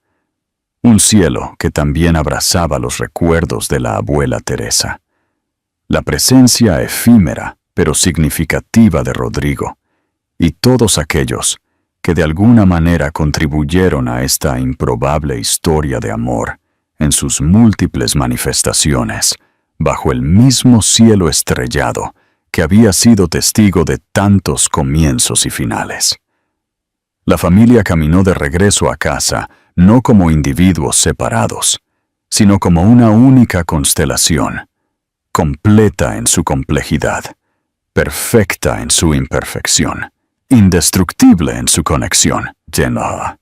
Un cielo que también abrazaba los recuerdos de la abuela Teresa. La presencia efímera pero significativa de Rodrigo y todos aquellos que de alguna manera contribuyeron a esta improbable historia de amor en sus múltiples manifestaciones, bajo el mismo cielo estrellado que había sido testigo de tantos comienzos y finales. La familia caminó de regreso a casa no como individuos separados, sino como una única constelación, completa en su complejidad, perfecta en su imperfección, indestructible en su conexión, llena